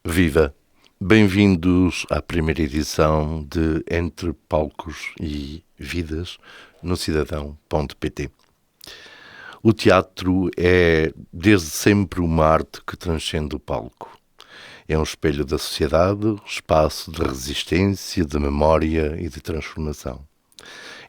Viva! Bem-vindos à primeira edição de Entre Palcos e Vidas no Cidadão.pt. O teatro é desde sempre uma arte que transcende o palco. É um espelho da sociedade, espaço de resistência, de memória e de transformação.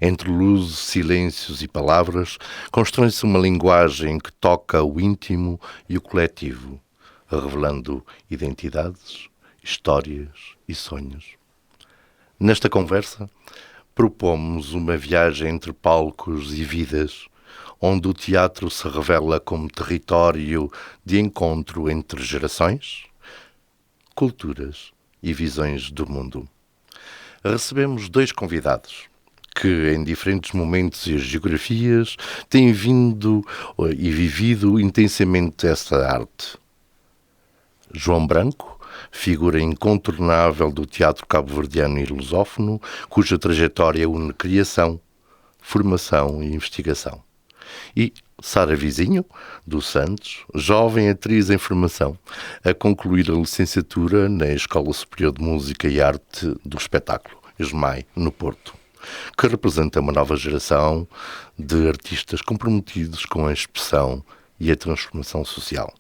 Entre luzes, silêncios e palavras, constrói-se uma linguagem que toca o íntimo e o coletivo, revelando identidades, histórias e sonhos. Nesta conversa, propomos uma viagem entre palcos e vidas, onde o teatro se revela como território de encontro entre gerações, culturas e visões do mundo. Recebemos dois convidados que, em diferentes momentos e geografias, têm vindo e vivido intensamente esta arte. João Branco, figura incontornável do teatro cabo-verdiano e lusófono, cuja trajetória une criação, formação e investigação. E Sara Vizinho, dos Santos, jovem atriz em formação, a concluir a licenciatura na Escola Superior de Música e Arte do Espetáculo, ESMAI, no Porto, que representa uma nova geração de artistas comprometidos com a expressão e a transformação social.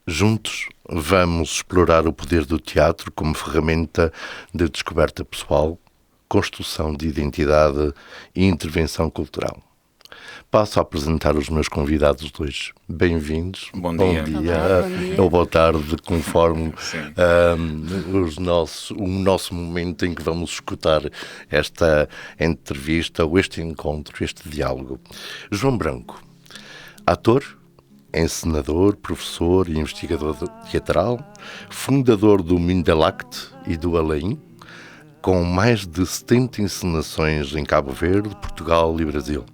Juntos, vamos explorar o poder do teatro como ferramenta de descoberta pessoal, construção de identidade e intervenção cultural. Passo a apresentar os meus convidados de hoje. Bem-vindos. Bom dia. Bom dia. Ou boa tarde, conforme o nosso momento em que vamos escutar esta entrevista, ou este encontro, este diálogo. João Branco, ator, encenador, professor e investigador teatral, fundador do Mindelact e do Alain, com mais de 70 encenações em Cabo Verde, Portugal e Brasil.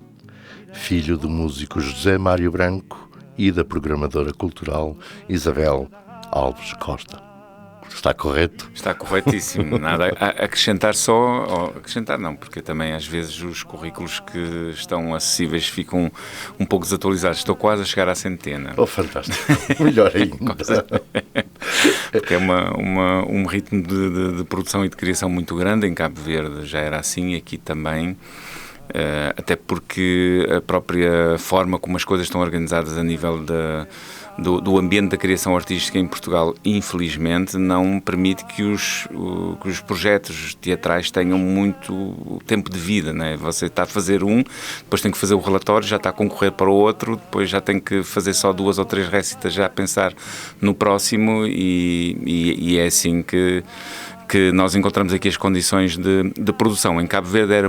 Filho do músico José Mário Branco e da programadora cultural Isabel Alves Costa. Está correto? Está corretíssimo. Nada a acrescentar acrescentar não, porque também às vezes os currículos que estão acessíveis ficam um pouco desatualizados. Estou quase a chegar à centena. Oh, fantástico. Melhor ainda. Porque é um ritmo de produção e de criação muito grande. Em Cabo Verde já era assim, aqui também. Até porque a própria forma como as coisas estão organizadas a nível do ambiente da criação artística em Portugal, infelizmente, não permite que os projetos teatrais tenham muito tempo de vida, né? Você está a fazer depois tem que fazer o relatório, já está a concorrer para o outro, depois já tem que fazer só 2 ou 3 récitas já a pensar no próximo e é assim que nós encontramos aqui as condições de produção. Em Cabo Verde era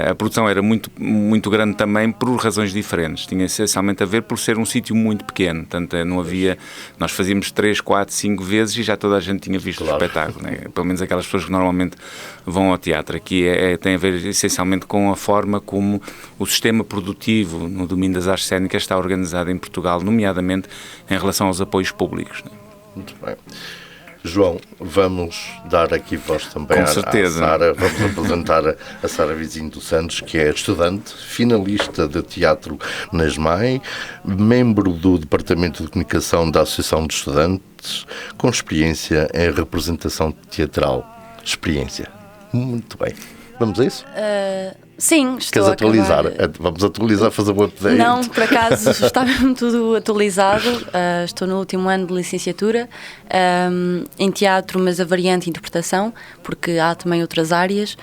a produção era muito grande também por razões diferentes. Tinha essencialmente a ver por ser um sítio muito pequeno. Portanto, não havia... Nós fazíamos 3, 4, 5 vezes e já toda a gente tinha visto o espetáculo, né? Pelo menos aquelas pessoas que normalmente vão ao teatro. Aqui tem a ver essencialmente com a forma como o sistema produtivo no domínio das artes cênicas está organizado em Portugal, nomeadamente em relação aos apoios públicos, né? Muito bem. João, vamos dar aqui voz também à Sara. Vamos apresentar a Sara Vizinho dos Santos, que é estudante, finalista de teatro na ESMAI, membro do Departamento de Comunicação da Associação de Estudantes, com experiência em representação teatral. Experiência. Muito bem. Vamos a isso? Sim, estou Queres atualizar? Vamos atualizar, fazer um update? Não, por acaso está mesmo tudo atualizado. Estou no último ano de licenciatura em teatro, mas a variante interpretação, porque há também outras áreas.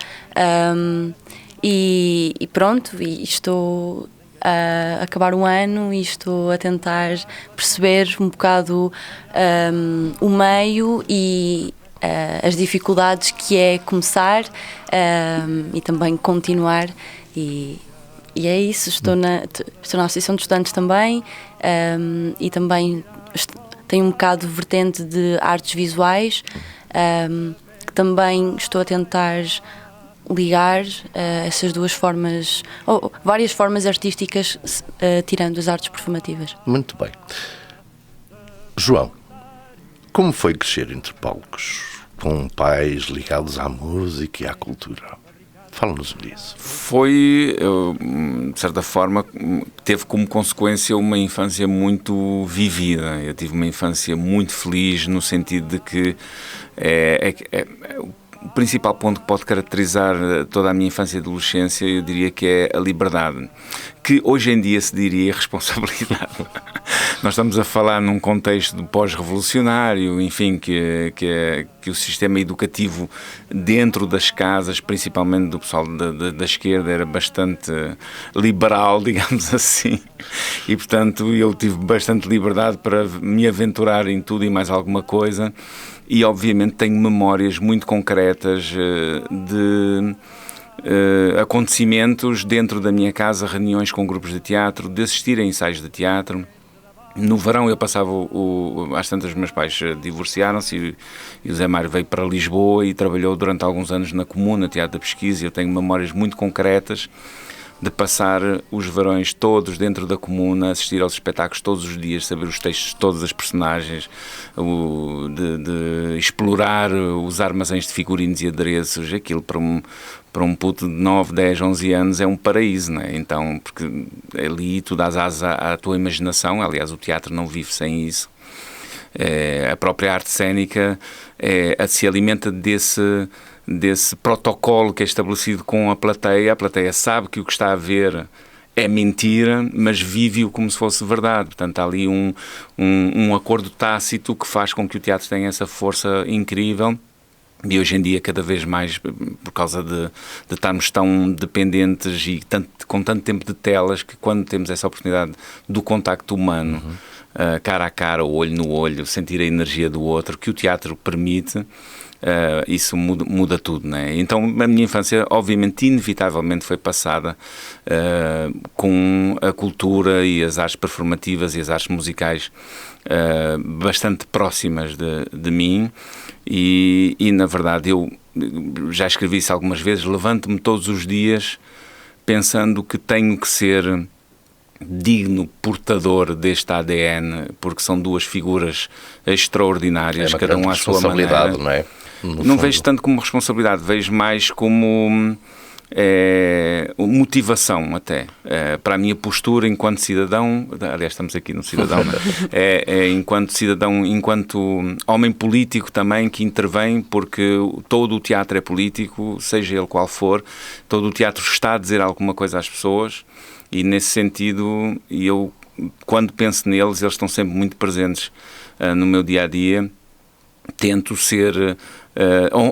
E pronto, e estou a acabar o ano e estou a tentar perceber um bocado o meio e as dificuldades que é começar e também continuar e é isso. Estou na Associação de Estudantes também e também tenho um bocado vertente de artes visuais que também estou a tentar ligar essas duas formas, ou várias formas artísticas, tirando as artes performativas. Muito bem. João, como foi crescer entre palcos, com pais ligados à música e à cultura? Fala-nos disso. Foi, de certa forma, teve como consequência uma infância muito vivida. Eu tive uma infância muito feliz, no sentido de que o principal ponto que pode caracterizar toda a minha infância e adolescência, eu diria que é a liberdade, que hoje em dia se diria responsabilidade. Nós estamos a falar num contexto pós-revolucionário, enfim, que o sistema educativo dentro das casas, principalmente do pessoal da esquerda, era bastante liberal, digamos assim. E, portanto, eu tive bastante liberdade para me aventurar em tudo e mais alguma coisa. E, obviamente, tenho memórias muito concretas de acontecimentos dentro da minha casa, reuniões com grupos de teatro, de assistir a ensaios de teatro. No verão eu passava, às tantas os meus pais divorciaram-se e o Zé Mário veio para Lisboa e trabalhou durante alguns anos na Comuna, Teatro da Pesquisa, e eu tenho memórias muito concretas de passar os verões todos dentro da Comuna, assistir aos espetáculos todos os dias, saber os textos de todas as personagens, de explorar os armazéns de figurinos e adereços. Aquilo para um puto de 9, 10, 11 anos é um paraíso, não é? Então, porque ali tu dás asas à tua imaginação. Aliás, o teatro não vive sem isso. A própria arte cênica se alimenta desse protocolo que é estabelecido com a plateia sabe que o que está a ver é mentira, mas vive-o como se fosse verdade. Portanto, há ali um acordo tácito que faz com que o teatro tenha essa força incrível. E hoje em dia, cada vez mais, por causa de estarmos tão dependentes e com tanto tempo de telas, que quando temos essa oportunidade do contacto humano, cara a cara, olho no olho, sentir a energia do outro, que o teatro permite, isso muda tudo, né? Então a minha infância obviamente inevitavelmente foi passada com a cultura e as artes performativas e as artes musicais bastante próximas de mim e na verdade eu já escrevi isso algumas vezes, levanto-me todos os dias pensando que tenho que ser digno portador deste ADN, porque são duas figuras extraordinárias, cada um à sua maneira. Não é? Não vejo tanto como responsabilidade, vejo mais como motivação até, para a minha postura enquanto cidadão. Aliás, estamos aqui no cidadão, enquanto cidadão, enquanto homem político também que intervém, porque todo o teatro é político, seja ele qual for, todo o teatro está a dizer alguma coisa às pessoas e nesse sentido eu, quando penso neles, eles estão sempre muito presentes no meu dia-a-dia. Tento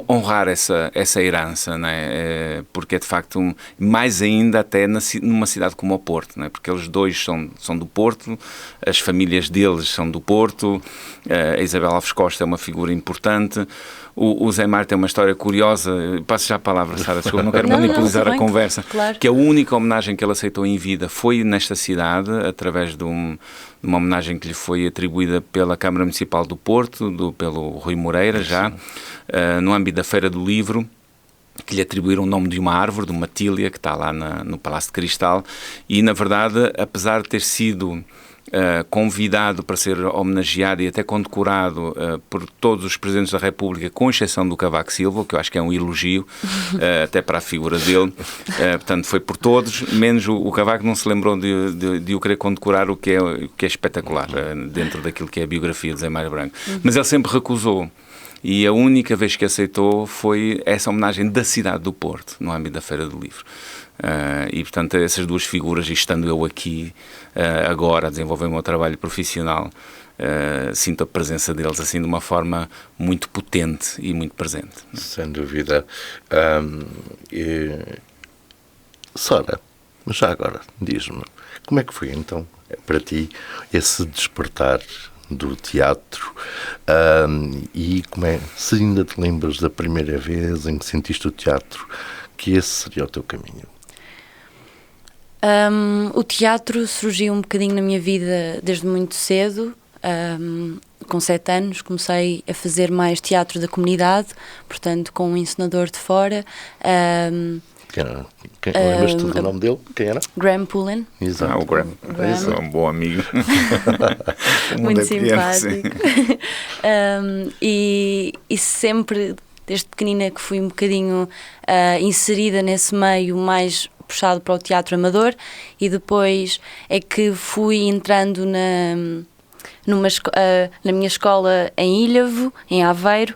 honrar essa herança, não é? Porque é de facto, mais ainda até numa cidade como o Porto, não é? Porque eles dois são do Porto, as famílias deles são do Porto, a Isabel Alves Costa é uma figura importante, o Zé Mário tem uma história curiosa, passo já a palavra, Sara, desculpa, não quero monopolizar a conversa, claro. Que a única homenagem que ele aceitou em vida foi nesta cidade, através de uma homenagem que lhe foi atribuída pela Câmara Municipal do Porto, pelo Rui Moreira, já, no âmbito da Feira do Livro, que lhe atribuíram o nome de uma árvore, de uma tília, que está lá no Palácio de Cristal, e, na verdade, apesar de ter sido convidado para ser homenageado e até condecorado por todos os Presidentes da República, com exceção do Cavaco Silva, que eu acho que é um elogio, até para a figura dele, portanto foi por todos, menos o Cavaco não se lembrou de o querer condecorar, o que é espetacular, dentro daquilo que é a biografia de Zé Mário Branco. Mas ele sempre recusou. E a única vez que aceitou foi essa homenagem da cidade do Porto, no âmbito da Feira do Livro. E, portanto, essas duas figuras, e estando eu aqui agora a desenvolver o meu trabalho profissional, sinto a presença deles assim de uma forma muito potente e muito presente. Sem dúvida. Sara, já agora, diz-me, como é que foi então para ti esse despertar do teatro e se ainda te lembras da primeira vez em que sentiste o teatro, que esse seria o teu caminho? O teatro surgiu um bocadinho na minha vida desde muito cedo. Com 7 anos comecei a fazer mais teatro da comunidade, portanto com um encenador de fora. Lembras-te do nome dele? Quem era? Graham Pullen. Exato. O Graham. É um bom amigo. Muito simpático. E sempre desde pequenina que fui um bocadinho inserida nesse meio mais puxado para o teatro amador, e depois é que fui entrando na minha escola em Ilhavo, em Aveiro,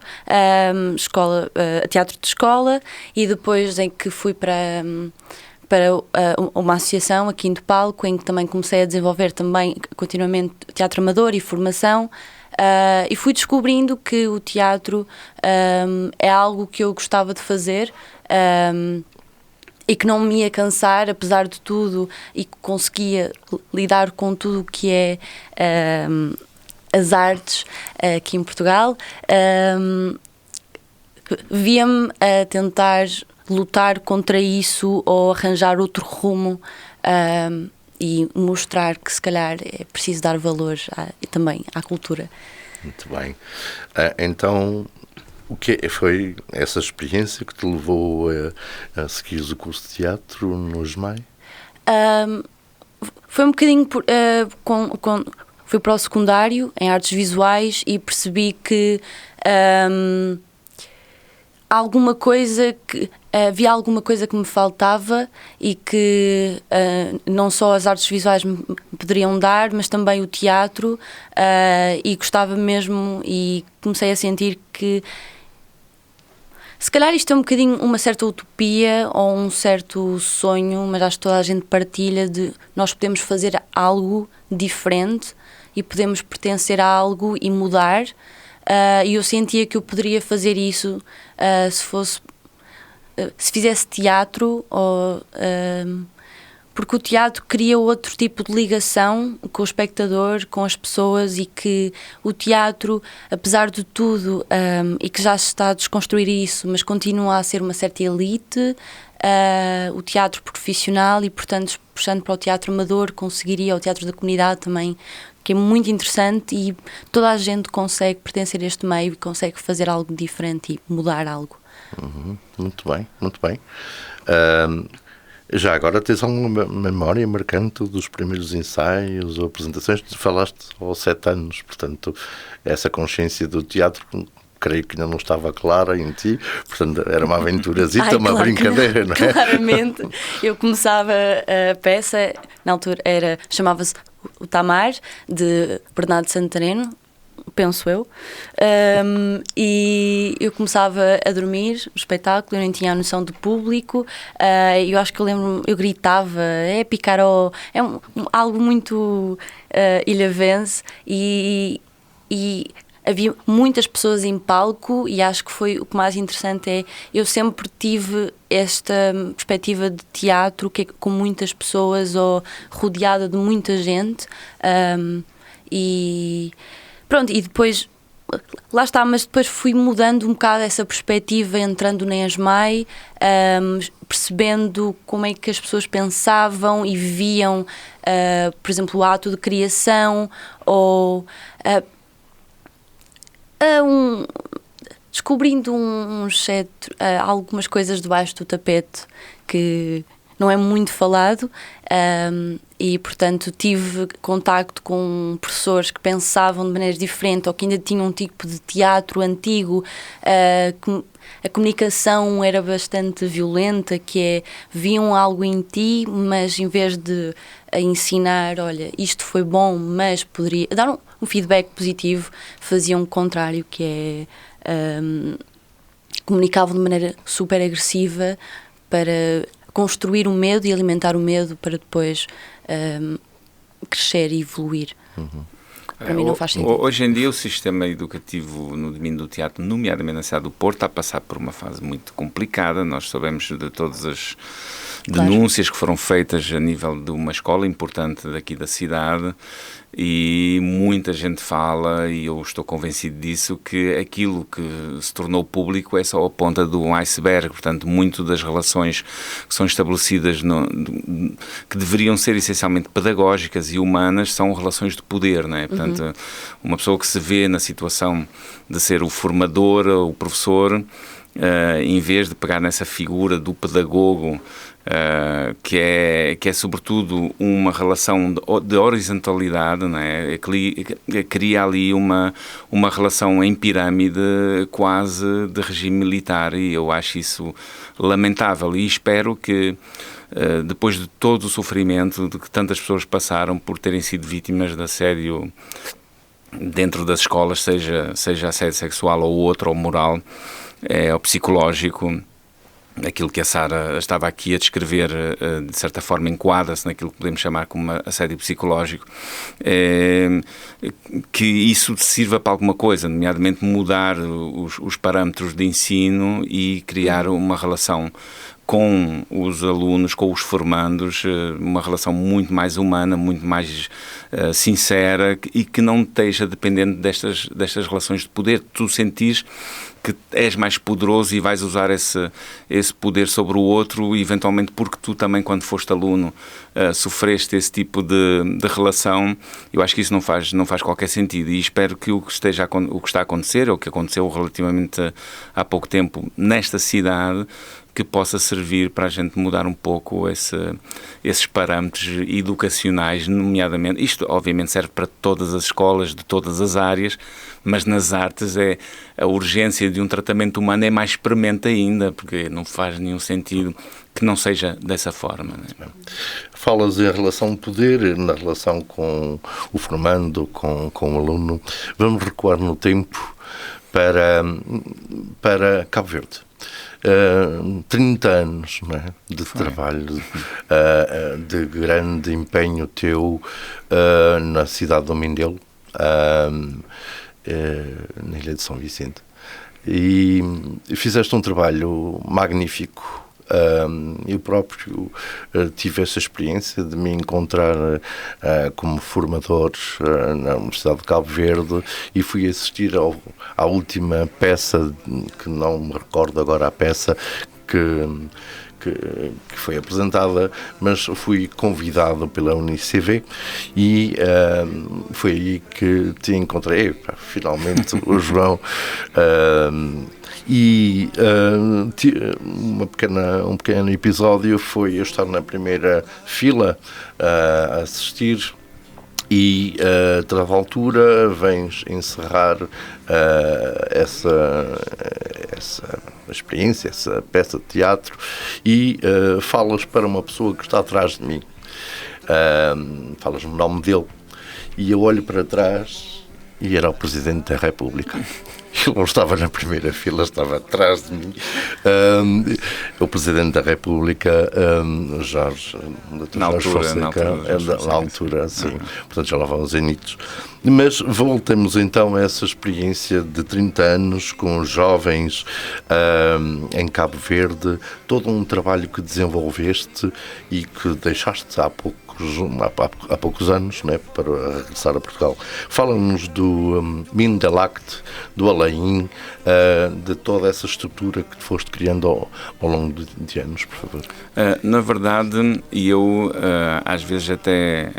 teatro de escola, e depois é que fui para uma associação, a Quinto Palco, em que também comecei a desenvolver também continuamente teatro amador e formação, e fui descobrindo que o teatro é algo que eu gostava de fazer, e que não me ia cansar, apesar de tudo, e que conseguia lidar com tudo o que é as artes aqui em Portugal. Via-me a tentar lutar contra isso ou arranjar outro rumo, e mostrar que se calhar é preciso dar valor também à cultura. Muito bem. Então, o que foi essa experiência que te levou a seguir o curso de teatro no ESMAI? Foi um bocadinho fui para o secundário em artes visuais e percebi que havia alguma coisa que me faltava e que não só as artes visuais me poderiam dar, mas também o teatro, e gostava mesmo, e comecei a sentir que se calhar isto é um bocadinho uma certa utopia ou um certo sonho, mas acho que toda a gente partilha de nós podemos fazer algo diferente e podemos pertencer a algo e mudar, e eu sentia que eu poderia fazer isso se fizesse teatro, porque o teatro cria outro tipo de ligação com o espectador, com as pessoas, e que o teatro, apesar de tudo, e que já se está a desconstruir isso, mas continua a ser uma certa elite, o teatro profissional, e portanto, puxando para o teatro amador, conseguiria o teatro da comunidade também, que é muito interessante, e toda a gente consegue pertencer a este meio e consegue fazer algo diferente e mudar algo. Muito bem, muito bem. Já agora tens alguma memória marcante dos primeiros ensaios ou apresentações? Falaste aos 7 anos, portanto, essa consciência do teatro creio que ainda não estava clara em ti, portanto era uma aventurazita, uma brincadeira, não é? Claramente, eu começava a peça, na altura chamava-se O Tamar, de Bernardo Santareno, penso eu, e eu começava a dormir o espetáculo, eu nem tinha a noção de público, eu acho que eu gritava, algo muito ilhavense, e havia muitas pessoas em palco, e acho que foi o que mais interessante eu sempre tive esta perspectiva de teatro, que é com muitas pessoas ou rodeada de muita gente, e pronto, e depois lá está, mas depois fui mudando um bocado essa perspectiva, entrando na ESMAI, percebendo como é que as pessoas pensavam e viviam, por exemplo, o ato de criação, ou descobrindo algumas coisas debaixo do tapete que não é muito falado, e portanto tive contacto com professores que pensavam de maneiras diferentes ou que ainda tinham um tipo de teatro antigo, que a comunicação era bastante violenta, viam algo em ti, mas em vez de ensinar, olha, isto foi bom, mas poderia dar um feedback positivo, faziam o contrário, que comunicavam de maneira super agressiva para construir o medo e alimentar o medo para depois crescer e evoluir. Para mim não faz sentido. Hoje em dia o sistema educativo no domínio do teatro, nomeadamente na cidade do Porto, está a passar por uma fase muito complicada. Nós sabemos de todas as denúncias que foram feitas a nível de uma escola importante daqui da cidade, e muita gente fala, e eu estou convencido disso, que aquilo que se tornou público é só a ponta do iceberg. Portanto, muito das relações que são estabelecidas, que deveriam ser essencialmente pedagógicas e humanas, são relações de poder, não é? Portanto, uma pessoa que se vê na situação de ser o formador, o professor, em vez de pegar nessa figura do pedagogo, que é sobretudo uma relação de horizontalidade, não é? Cria ali uma relação em pirâmide quase de regime militar, e eu acho isso lamentável, e espero que depois de todo o sofrimento de que tantas pessoas passaram por terem sido vítimas de assédio dentro das escolas, seja assédio sexual ou outro, ou moral, ou psicológico, aquilo que a Sara estava aqui a descrever, de certa forma, enquadra-se naquilo que podemos chamar como assédio psicológico, que isso sirva para alguma coisa, nomeadamente mudar os parâmetros de ensino e criar uma relação com os alunos, com os formandos, uma relação muito mais humana, muito mais sincera, e que não esteja dependente destas relações de poder. Tu sentires que és mais poderoso e vais usar esse poder sobre o outro, eventualmente porque tu também, quando foste aluno, sofreste esse tipo de relação. Eu acho que isso não faz qualquer sentido, e espero que o que está a acontecer, ou que aconteceu relativamente há pouco tempo nesta cidade, que possa servir para a gente mudar um pouco esses parâmetros educacionais, nomeadamente. Isto, obviamente, serve para todas as escolas, de todas as áreas, mas nas artes a urgência de um tratamento humano é mais premente ainda, porque não faz nenhum sentido que não seja dessa forma. Não é? Falas em relação ao poder, na relação com o formando, com o aluno. Vamos recuar no tempo para Cabo Verde. 30 anos, não é? De trabalho, de grande empenho teu na cidade do Mindelo, na Ilha de São Vicente, e fizeste um trabalho magnífico. Eu próprio tive essa experiência de me encontrar como formador na Universidade de Cabo Verde, e fui assistir à última peça, que não me recordo agora a peça que foi apresentada, mas fui convidado pela Unicv, e foi aí que te encontrei. Finalmente o João. E um pequeno episódio foi eu estar na primeira fila a assistir, e a dada altura vens encerrar essa experiência, essa peça de teatro, e falas para uma pessoa que está atrás de mim, falas-me o nome dele, e eu olho para trás e era o Presidente da República. Ele não estava na primeira fila, estava atrás de mim. O Presidente da República, Jorge Fonseca, na altura, sim. Portanto, já lá vão os anitos. Mas voltemos então a essa experiência de 30 anos com jovens em Cabo Verde, todo um trabalho que desenvolveste e que deixaste há poucos anos, né, para regressar a Portugal. Fala-nos do Mindelact, do Alain, de toda essa estrutura que foste criando ao longo de anos, por favor. Na verdade, eu às vezes até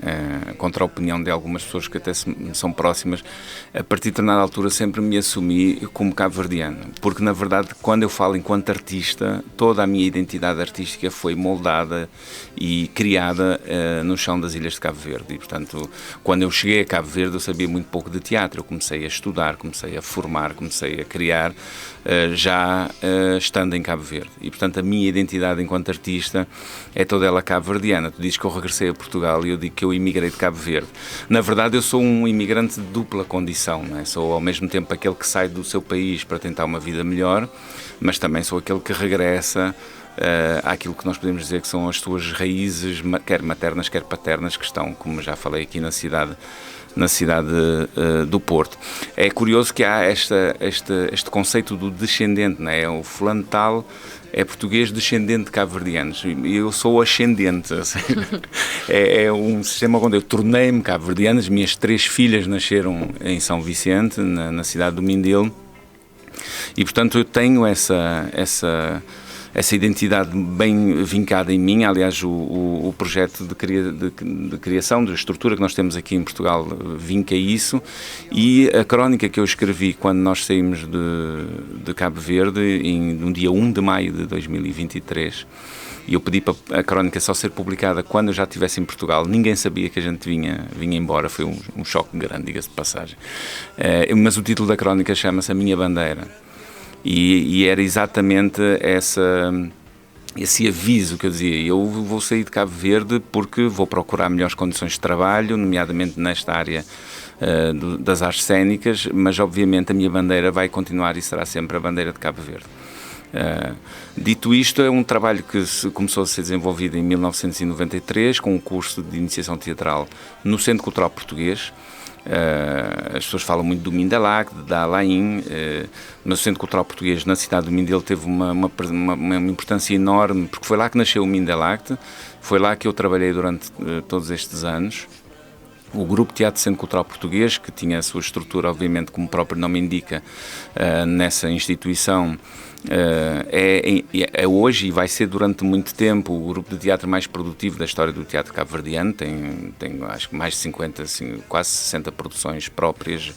contra a opinião de algumas pessoas que até são próximas, a partir de determinada altura sempre me assumi como cabo-verdiano, porque na verdade quando eu falo enquanto artista, toda a minha identidade artística foi moldada e criada no chão das Ilhas de Cabo Verde, e portanto quando eu cheguei a Cabo Verde eu sabia muito pouco de teatro. Eu comecei a estudar, comecei a formar, comecei a criar já estando em Cabo Verde, e portanto a minha identidade enquanto artista é toda ela cabo-verdiana. Tu dizes que eu regressei a Portugal e eu digo que eu emigrei de Cabo Verde. Na verdade eu sou um imigrante de dupla condição, não é? Sou ao mesmo tempo aquele que sai do seu país para tentar uma vida melhor, mas também sou aquele que regressa àquilo que nós podemos dizer que são as suas raízes, quer maternas, quer paternas, que estão, como já falei aqui, na cidade do Porto. É curioso que há este conceito do descendente, não é? O fulano tal é português descendente de cabo-verdianos, e eu sou ascendente. É um sistema onde eu tornei-me cabo-verdiano. As minhas 3 filhas nasceram em São Vicente, na cidade do Mindelo, e portanto eu tenho essa essa identidade bem vincada em mim. Aliás, o projeto de criação, de estrutura que nós temos aqui em Portugal vinca isso, e a crónica que eu escrevi quando nós saímos de Cabo Verde, no dia 1 de maio de 2023, e eu pedi para a crónica só ser publicada quando eu já estivesse em Portugal. Ninguém sabia que a gente vinha embora. Foi um choque grande, diga-se de passagem. Mas o título da crónica chama-se A Minha Bandeira. E era exatamente esse aviso que eu dizia: eu vou sair de Cabo Verde porque vou procurar melhores condições de trabalho, nomeadamente nesta área das artes cênicas, mas obviamente a minha bandeira vai continuar e será sempre a bandeira de Cabo Verde. Dito isto, é um trabalho que começou a ser desenvolvido em 1993 com um curso de iniciação teatral no Centro Cultural Português. As pessoas falam muito do Mindelac, da Alain, mas o Centro Cultural Português na cidade do Mindelo teve uma importância enorme, porque foi lá que nasceu o Mindelac, foi lá que eu trabalhei durante todos estes anos. O Grupo Teatro Centro Cultural Português, que tinha a sua estrutura, obviamente, como o próprio nome indica, nessa instituição, é hoje e vai ser durante muito tempo o grupo de teatro mais produtivo da história do teatro cabo-verdiano. Tem acho que mais de 50, assim, quase 60 produções próprias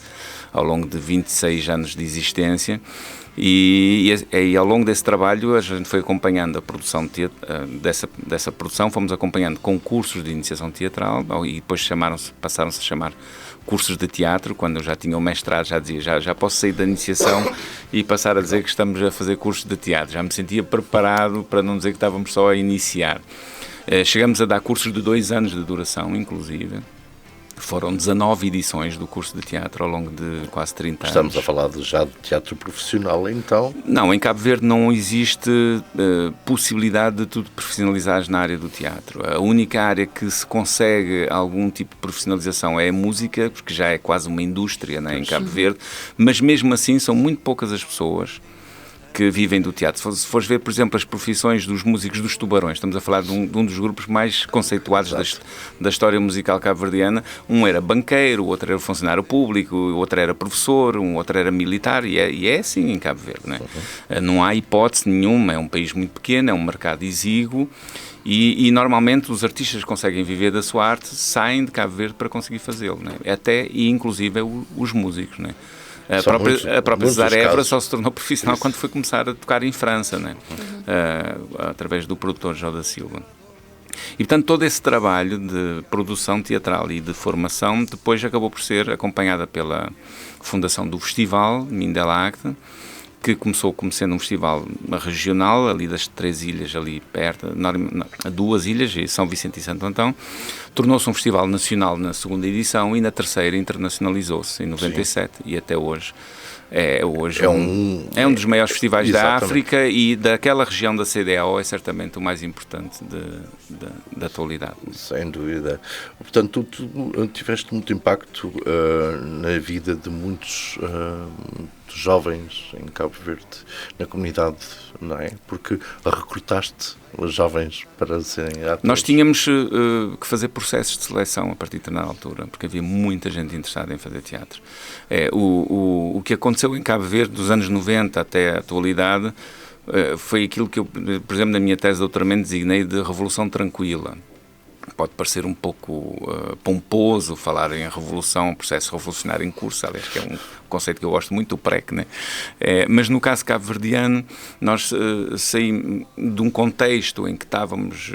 ao longo de 26 anos de existência. E ao longo desse trabalho a gente foi acompanhando a produção dessa produção, fomos acompanhando concursos de iniciação teatral e depois passaram-se a chamar cursos de teatro. Quando eu já tinha o mestrado, já dizia, já posso sair da iniciação e passar a dizer que estamos a fazer cursos de teatro. Já me sentia preparado para não dizer que estávamos só a iniciar. Chegamos a dar cursos de 2 anos de duração, inclusive. Foram 19 edições do curso de teatro ao longo de quase 30 anos. Estamos a falar já de teatro profissional, então? Não, em Cabo Verde não existe possibilidade de tu te profissionalizares na área do teatro. A única área que se consegue algum tipo de profissionalização é a música, porque já é quase uma indústria, né, em Cabo Verde, mas mesmo assim são muito poucas as pessoas que vivem do teatro. Se fores ver, por exemplo, as profissões dos músicos dos Tubarões, estamos a falar de um dos grupos mais conceituados da história musical cabo-verdiana. Um era banqueiro, o outro era funcionário público, o outro era professor, um outro era militar, e é assim em Cabo Verde, né? Não há hipótese nenhuma, é um país muito pequeno, é um mercado exíguo, e normalmente os artistas que conseguem viver da sua arte saem de Cabo Verde para conseguir fazê-lo, né? Inclusive os músicos, né? A própria Cesar Évora só se tornou profissional quando foi começar a tocar em França, né? Através do produtor João da Silva. E, portanto, todo esse trabalho de produção teatral e de formação depois acabou por ser acompanhada pela fundação do festival Mindelac, que começou como sendo um festival regional, ali das 3 ilhas, ali perto, 2 ilhas, São Vicente e Santo Antão. Tornou-se um festival nacional na 2ª edição e na 3ª internacionalizou-se em 97. Sim. E até hoje é um dos maiores festivais da África, e daquela região da CEDEAO é certamente o mais importante da atualidade. Sem dúvida. Portanto, tu tiveste muito impacto na vida de muitos jovens em Cabo Verde, na comunidade, não é? Porque recrutaste os jovens para serem atores. Nós tínhamos que fazer processos de seleção a partir de determinada altura, porque havia muita gente interessada em fazer teatro. O que aconteceu em Cabo Verde dos anos 90 até a atualidade foi aquilo que eu, por exemplo, na minha tese de doutoramento designei de Revolução Tranquila. Pode parecer um pouco pomposo falar em revolução, processo revolucionário em curso, aliás, que é um conceito que eu gosto muito, o PREC, né? Mas no caso cabo-verdiano, nós saímos de um contexto em que estávamos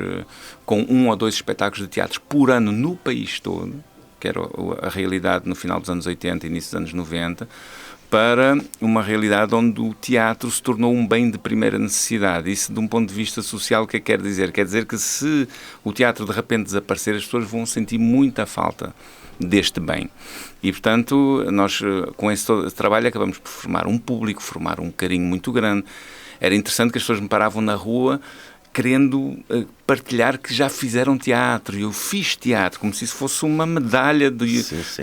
com 1 ou 2 espetáculos de teatro por ano no país todo, que era a realidade no final dos anos 80 e início dos anos 90, para uma realidade onde o teatro se tornou um bem de primeira necessidade. Isso, de um ponto de vista social, o que quer dizer? Quer dizer que se o teatro de repente desaparecer, as pessoas vão sentir muita falta deste bem. E, portanto, nós com esse trabalho acabamos por formar um público, formar um carinho muito grande. Era interessante que as pessoas me paravam na rua querendo partilhar que já fizeram teatro. Eu fiz teatro, como se isso fosse uma medalha de, Sim, sim.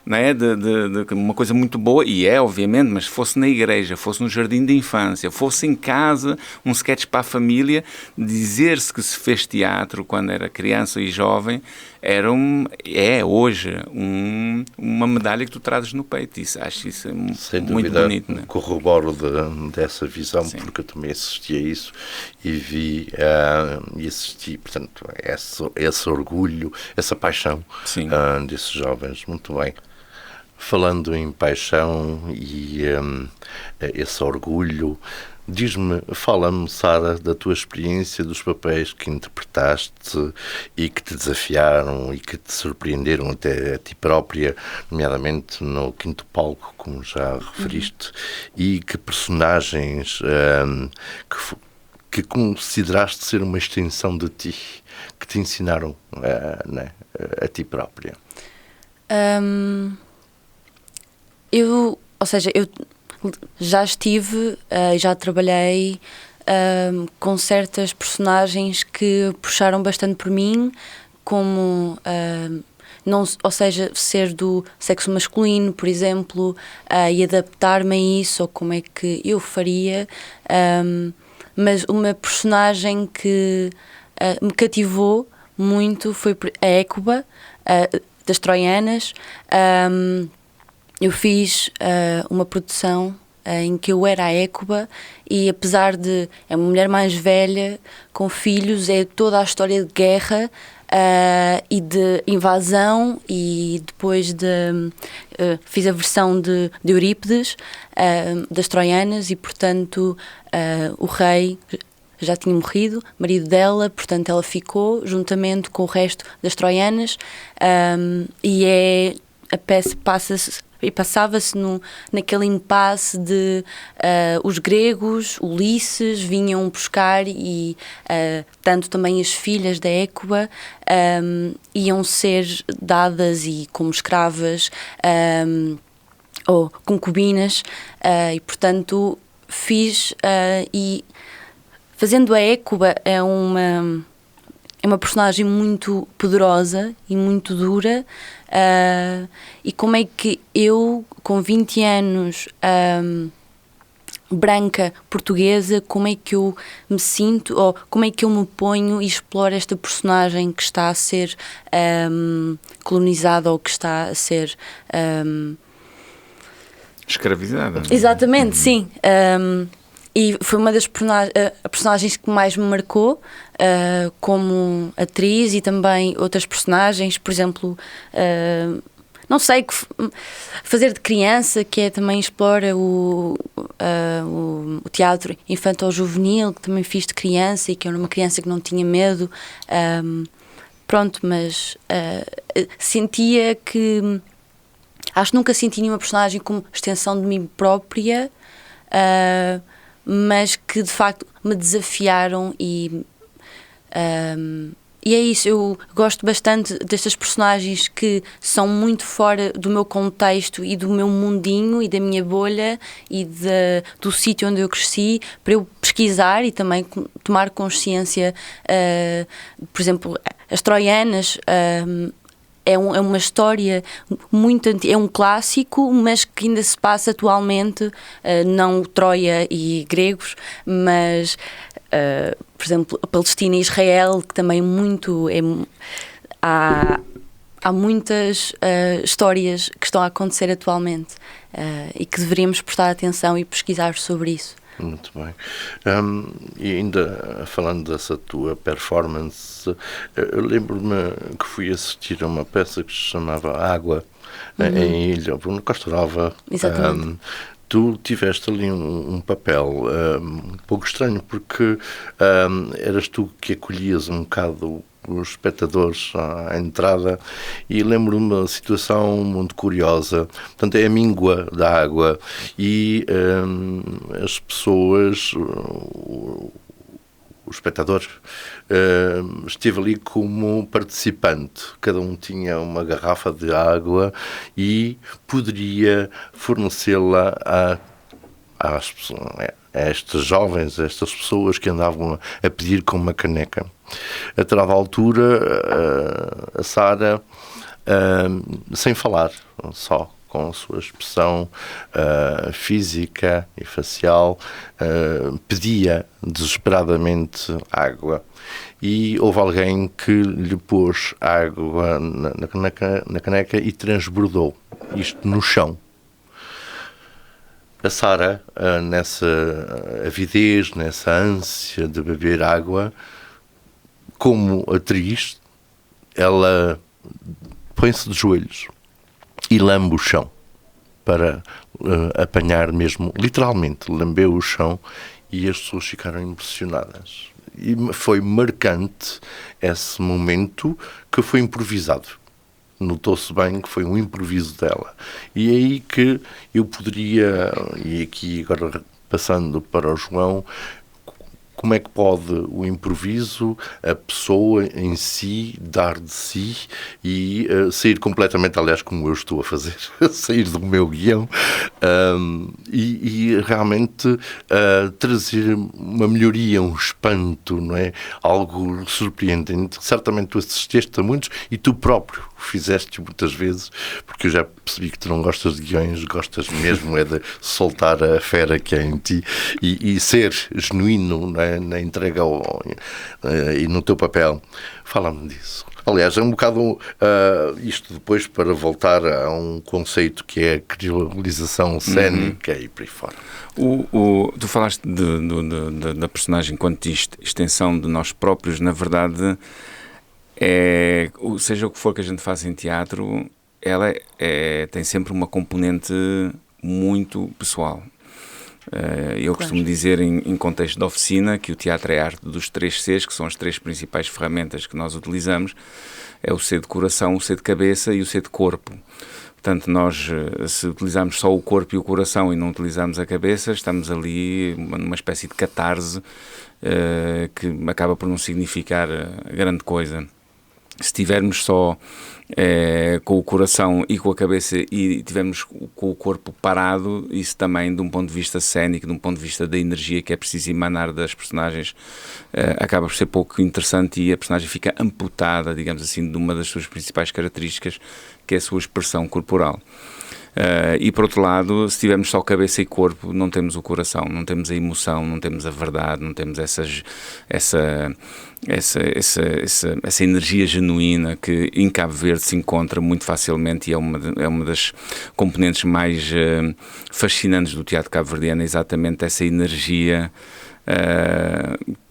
não é? de uma coisa muito boa, e é, obviamente, mas fosse na igreja, fosse no jardim de infância, fosse em casa, um sketch para a família, dizer-se que se fez teatro quando era criança e jovem, é hoje uma medalha que tu trazes no peito. Acho isso Sem muito dúvida, bonito. Não é? corroboro dessa visão, Sim. porque eu também assisti a isso e vi e assisti, portanto, esse orgulho, essa paixão desses jovens. Muito bem. Falando em paixão e esse orgulho, fala-me, Sara, da tua experiência, dos papéis que interpretaste e que te desafiaram e que te surpreenderam até a ti própria, nomeadamente no Quinto Palco, como já referiste, e que personagens que consideraste ser uma extensão de ti, que te ensinaram a ti própria. Eu já estive e já trabalhei com certas personagens que puxaram bastante por mim, como ser do sexo masculino, por exemplo, e adaptar-me a isso, ou como é que eu faria, mas uma personagem que me cativou muito foi a Hécuba, das Troianas. Eu fiz uma produção em que eu era a Hécuba, e apesar de é uma mulher mais velha, com filhos, é toda a história de guerra e de invasão, e depois fiz a versão de Eurípides, das Troianas, e portanto o rei já tinha morrido, marido dela, portanto ela ficou juntamente com o resto das Troianas, e a peça passava-se naquele impasse de os gregos, Ulisses, vinham buscar, e tanto também as filhas da Hécuba iam ser dadas e como escravas ou concubinas, e portanto fiz, e fazendo a Hécuba é uma personagem muito poderosa e muito dura, e como é que eu, com 20 anos, branca, portuguesa, como é que eu me sinto, ou como é que eu me ponho e exploro esta personagem que está a ser colonizada, ou que está a ser escravizada. Exatamente, sim. E foi uma das personagens que mais me marcou, como atriz, e também outras personagens, por exemplo, não sei, fazer de criança, que também explora o teatro infantil-juvenil, que também fiz de criança, e que eu era uma criança que não tinha medo, mas sentia que, acho que nunca senti nenhuma personagem como extensão de mim própria, mas que de facto me desafiaram, e é isso. Eu gosto bastante destas personagens que são muito fora do meu contexto e do meu mundinho e da minha bolha e do sítio onde eu cresci, para eu pesquisar e também tomar consciência. Por exemplo, as Troianas é uma história muito antiga, é um clássico, mas que ainda se passa atualmente, não Troia e gregos, mas, por exemplo, a Palestina e Israel, que também há muitas histórias que estão a acontecer atualmente, e que deveríamos prestar atenção e pesquisar sobre isso. Muito bem. E ainda falando dessa tua performance, eu lembro-me que fui assistir a uma peça que se chamava Água, em Ilha, Bruno Costa Nova. Exatamente. Tu tiveste ali um papel um pouco estranho, porque eras tu que acolhias um bocado os espectadores à entrada, e lembro-me de uma situação muito curiosa. Portanto, é a míngua da água, e as pessoas, o espectador, esteve ali como participante. Cada um tinha uma garrafa de água e poderia fornecê-la às pessoas, a estes jovens, a estas pessoas que andavam a pedir com uma caneca. A determinada altura, a Sara, sem falar, só com a sua expressão física e facial, pedia desesperadamente água. E houve alguém que lhe pôs água na caneca e transbordou isto no chão. A Sara, nessa avidez, nessa ânsia de beber água, como atriz, ela põe-se de joelhos e lambe o chão para apanhar mesmo, literalmente, lambeu o chão, e as pessoas ficaram impressionadas. E foi marcante esse momento, que foi improvisado. Notou-se bem que foi um improviso dela. E é aí que eu poderia, e aqui agora passando para o João, como é que pode o improviso, a pessoa em si, dar de si e sair completamente, aliás, como eu estou a fazer, sair do meu guião, e realmente trazer uma melhoria, um espanto, não é? Algo surpreendente. Certamente tu assististe a muitos e tu próprio fizeste muitas vezes, porque eu já percebi que tu não gostas de guiões, gostas mesmo é de soltar a fera que é em ti e ser genuíno, não é? Na entrega e no teu papel. Fala-me disso. Aliás, é um bocado isto depois para voltar a um conceito que é a criolização cénica e por aí fora. Tu falaste da personagem enquanto extensão de nós próprios. Na verdade, seja o que for que a gente faça em teatro, ela tem sempre uma componente muito pessoal. Eu costumo dizer em contexto de oficina que o teatro é a arte dos 3 Cs, que são as 3 principais ferramentas que nós utilizamos. É o C de coração, o C de cabeça e o C de corpo. Portanto, nós, se utilizarmos só o corpo e o coração e não utilizarmos a cabeça, estamos ali numa espécie de catarse que acaba por não significar grande coisa. Se tivermos só com o coração e com a cabeça e tivermos com o corpo parado, isso também, de um ponto de vista cénico, de um ponto de vista da energia que é preciso emanar das personagens, acaba por ser pouco interessante, e a personagem fica amputada, digamos assim, de uma das suas principais características, que é a sua expressão corporal. E por outro lado, se tivermos só cabeça e corpo, não temos o coração, não temos a emoção, não temos a verdade, não temos essa energia genuína que em Cabo Verde se encontra muito facilmente, e é uma das componentes mais fascinantes do teatro cabo-verdiano, exatamente essa energia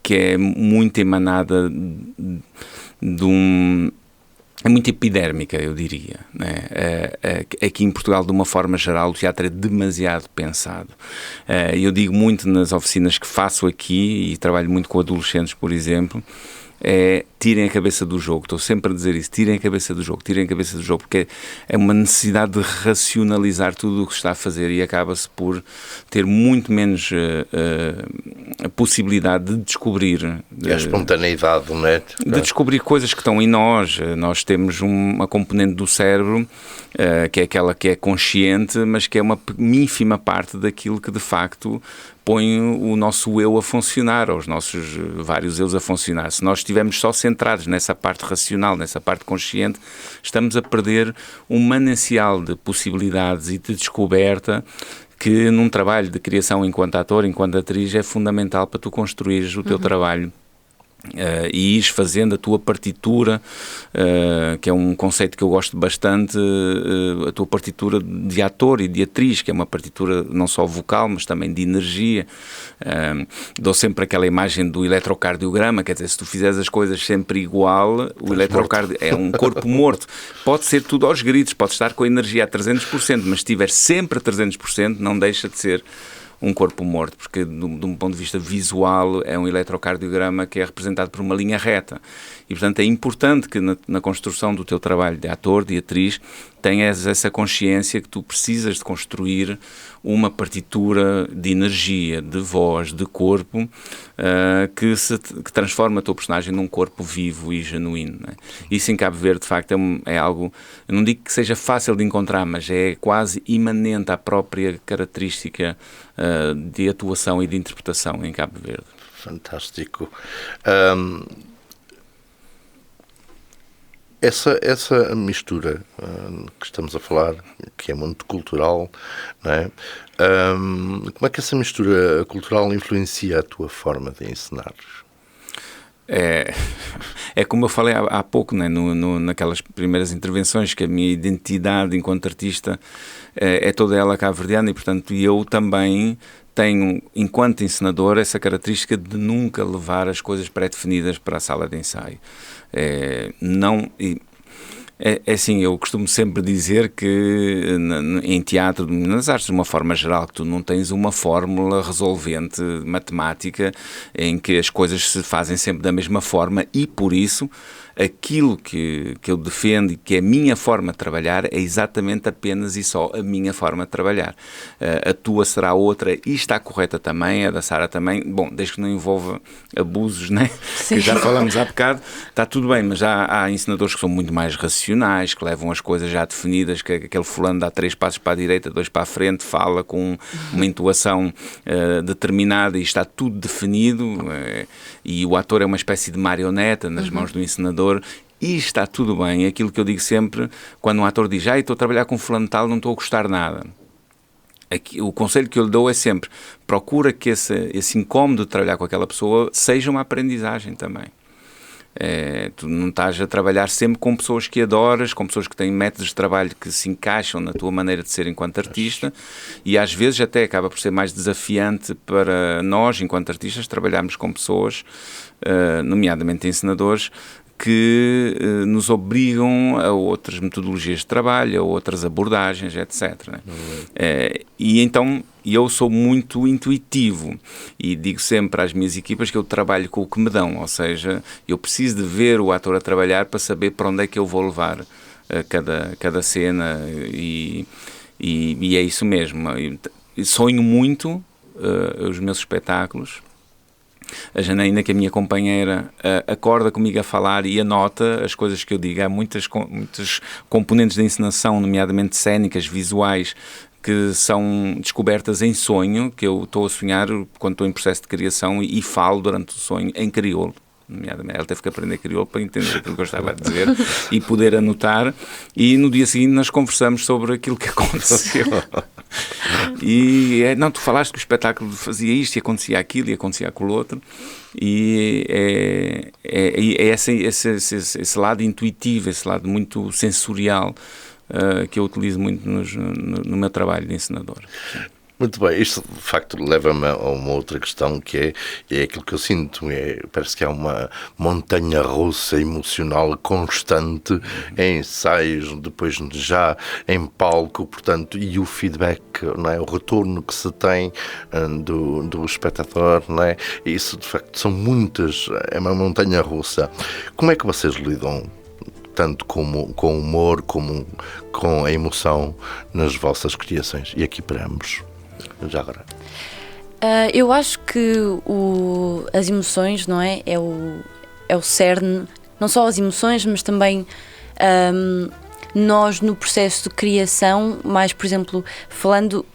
que é muito emanada é muito epidérmica, eu diria, né? Aqui em Portugal, de uma forma geral, o teatro é demasiado pensado. Eu digo muito nas oficinas que faço aqui, e trabalho muito com adolescentes, por exemplo, tirem a cabeça do jogo. Estou sempre a dizer isso: tirem a cabeça do jogo, porque é uma necessidade de racionalizar tudo o que se está a fazer, e acaba-se por ter muito menos a possibilidade de descobrir. A espontaneidade, não é? De descobrir coisas que estão em nós. Nós temos uma componente do cérebro que é aquela que é consciente, mas que é uma ínfima parte daquilo que de facto põe o nosso eu a funcionar, ou os nossos vários eus a funcionar. Se nós estivermos só centrados nessa parte racional, nessa parte consciente, estamos a perder um manancial de possibilidades e de descoberta que num trabalho de criação enquanto ator, enquanto atriz, é fundamental para tu construires o teu trabalho. E ires fazendo a tua partitura, que é um conceito que eu gosto bastante, a tua partitura de ator e de atriz, que é uma partitura não só vocal, mas também de energia. Dou sempre aquela imagem do eletrocardiograma, quer dizer, se tu fizeres as coisas sempre igual, o eletrocardiograma é um corpo morto. Pode ser tudo aos gritos, pode estar com a energia a 300%, mas se estiver sempre a 300%, não deixa de ser um corpo morto, porque de um ponto de vista visual é um eletrocardiograma que é representado por uma linha reta, e portanto é importante que na construção do teu trabalho de ator, de atriz, tenhas essa consciência que tu precisas de construir uma partitura de energia, de voz, de corpo, que transforma o teu personagem num corpo vivo e genuíno, não é? Isso em Cabo Verde, de facto, é algo, eu não digo que seja fácil de encontrar, mas é quase imanente à própria característica de atuação e de interpretação em Cabo Verde. Fantástico. Essa mistura que estamos a falar, que é muito cultural, não é? Como é que essa mistura cultural influencia a tua forma de encenar? É como eu falei há pouco, né? Naquelas primeiras intervenções, que a minha identidade enquanto artista é toda ela cabo-verdiana, e portanto eu também tenho, enquanto encenador, essa característica de nunca levar as coisas pré-definidas para a sala de ensaio. É assim, eu costumo sempre dizer que em teatro, nas artes de uma forma geral, que tu não tens uma fórmula resolvente matemática em que as coisas se fazem sempre da mesma forma, e por isso aquilo que eu defendo e que é a minha forma de trabalhar é exatamente apenas e só a minha forma de trabalhar. A tua será outra e está correta também, a da Sara também, bom, desde que não envolva abusos, né? Que já falamos há bocado, está tudo bem, mas há ensinadores que são muito mais racionais, que levam as coisas já definidas, que aquele fulano dá 3 passos para a direita, 2 para a frente, fala com uma intuação determinada e está tudo definido, e o ator é uma espécie de marioneta nas mãos do ensinador. E está tudo bem. Aquilo que eu digo sempre, quando um ator diz, estou a trabalhar com fulano tal, não estou a gostar nada. O conselho que eu lhe dou é sempre, procura que esse incómodo de trabalhar com aquela pessoa seja uma aprendizagem também. Tu não estás a trabalhar sempre com pessoas que adoras, com pessoas que têm métodos de trabalho que se encaixam na tua maneira de ser enquanto artista, e às vezes até acaba por ser mais desafiante para nós, enquanto artistas, trabalharmos com pessoas, nomeadamente encenadores, que nos obrigam a outras metodologias de trabalho, a outras abordagens, etc. E então eu sou muito intuitivo e digo sempre às minhas equipas que eu trabalho com o que me dão, ou seja, eu preciso de ver o ator a trabalhar para saber para onde é que eu vou levar cada cena, e é isso mesmo. Eu sonho muito os meus espetáculos. A Janaína, que é a minha companheira, acorda comigo a falar e anota as coisas que eu digo. Há muitas componentes da encenação, nomeadamente cênicas, visuais, que são descobertas em sonho, que eu estou a sonhar quando estou em processo de criação e falo durante o sonho em crioulo. Nomeadamente, ela teve que aprender crioulo para entender aquilo que eu estava a dizer e poder anotar, e no dia seguinte nós conversamos sobre aquilo que aconteceu. E não, tu falaste que o espetáculo fazia isto e acontecia aquilo e acontecia aquilo outro, e é esse lado intuitivo, esse lado muito sensorial que eu utilizo muito no meu trabalho de encenador. Muito bem, isto de facto leva-me a uma outra questão, que é aquilo que eu sinto, parece que há uma montanha-russa emocional constante em ensaios, depois já em palco, portanto, e o feedback, não é? O retorno que se tem do espectador, não é? Isso de facto são muitas, é uma montanha-russa. Como é que vocês lidam tanto com o humor como com a emoção nas vossas criações? E aqui para ambos. Já agora. Eu acho que as emoções, não é? É o cerne, não só as emoções, mas também nós no processo de criação, mais, por exemplo, falando,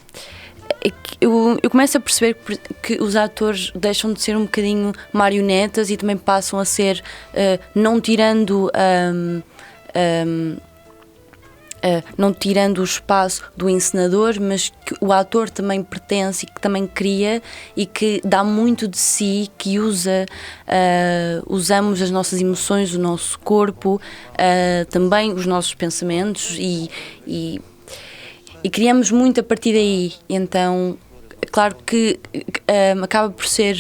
eu começo a perceber que os atores deixam de ser um bocadinho marionetas e também passam a ser, não tirando o espaço do encenador, mas que o ator também pertence e que também cria e que dá muito de si, que usamos as nossas emoções, o nosso corpo, também os nossos pensamentos e criamos muito a partir daí. Então, claro que acaba por ser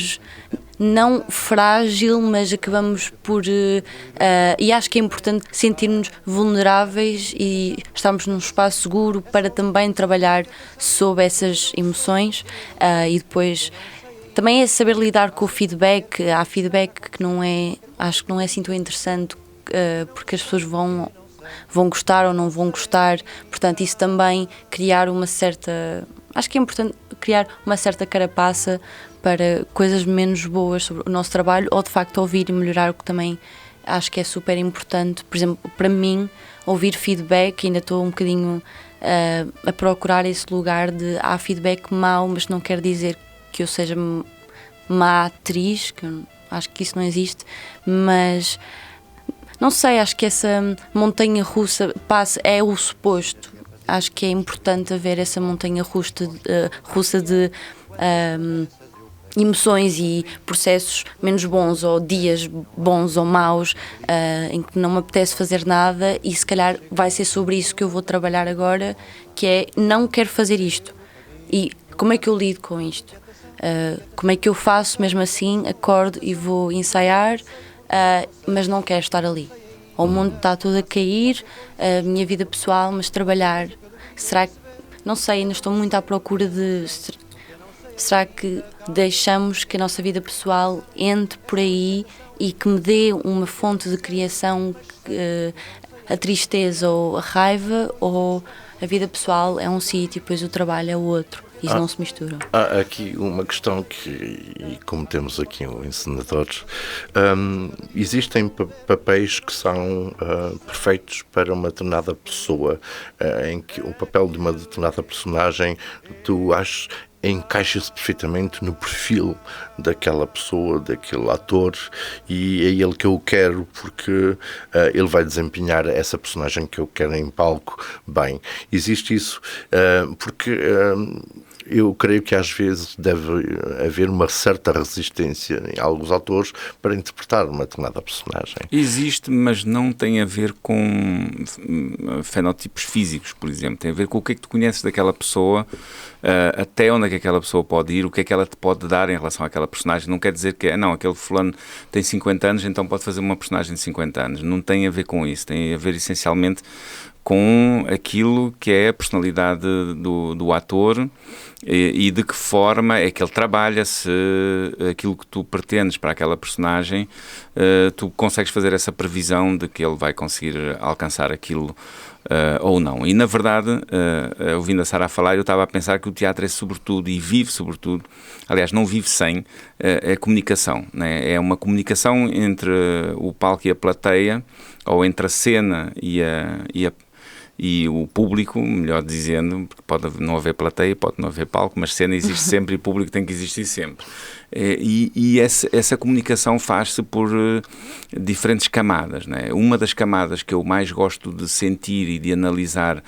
não frágil, mas acabamos por... e acho que é importante sentirmos vulneráveis e estarmos num espaço seguro para também trabalhar sobre essas emoções, e depois também é saber lidar com o feedback. Há feedback que acho que não é assim tão interessante, porque as pessoas vão vão gostar ou não vão gostar. Portanto, isso também criar uma certa... Acho que é importante criar uma certa carapaça para coisas menos boas sobre o nosso trabalho, ou de facto ouvir e melhorar, o que também acho que é super importante. Por exemplo, para mim, ouvir feedback, ainda estou um bocadinho a procurar esse lugar de há feedback mau, mas não quer dizer que eu seja má atriz, que eu acho que isso não existe, mas não sei, acho que essa montanha russa é o suposto. Acho que é importante haver essa montanha russa de emoções e processos menos bons, ou dias bons ou maus, em que não me apetece fazer nada, e se calhar vai ser sobre isso que eu vou trabalhar agora, que é, não quero fazer isto. E como é que eu lido com isto? Como é que eu faço, mesmo assim, acordo e vou ensaiar, mas não quero estar ali. O mundo está todo a cair, a minha vida pessoal, mas trabalhar, será que, não sei, ainda estou muito à procura de... Será que deixamos que a nossa vida pessoal entre por aí e que me dê uma fonte de criação, a tristeza ou a raiva, ou a vida pessoal é um sítio e depois o trabalho é o outro? Isso não se mistura. Há aqui uma questão que, e como temos aqui encenadores, existem papéis que são perfeitos para uma determinada pessoa, em que o papel de uma determinada personagem, tu achas, encaixa-se perfeitamente no perfil daquela pessoa, daquele ator, e é ele que eu quero, porque ele vai desempenhar essa personagem que eu quero em palco bem. Existe isso, porque eu creio que às vezes deve haver uma certa resistência em alguns atores para interpretar uma determinada personagem. Existe, mas não tem a ver com fenótipos físicos, por exemplo. Tem a ver com o que é que tu conheces daquela pessoa, até onde é que aquela pessoa pode ir, o que é que ela te pode dar em relação àquela personagem. Não quer dizer que, não, aquele fulano tem 50 anos, então pode fazer uma personagem de 50 anos. Não tem a ver com isso. Tem a ver essencialmente com aquilo que é a personalidade do ator e de que forma é que ele trabalha, se aquilo que tu pretendes para aquela personagem, tu consegues fazer essa previsão de que ele vai conseguir alcançar aquilo ou não. E na verdade, ouvindo a Sara falar, eu estava a pensar que o teatro é sobretudo, e vive sobretudo, aliás não vive sem, é comunicação, né? É uma comunicação entre o palco e a plateia, ou entre a cena e o público, melhor dizendo, porque pode não haver plateia, pode não haver palco, mas cena existe sempre e público tem que existir sempre. E essa comunicação faz-se por diferentes camadas, né? Uma das camadas que eu mais gosto de sentir e de analisar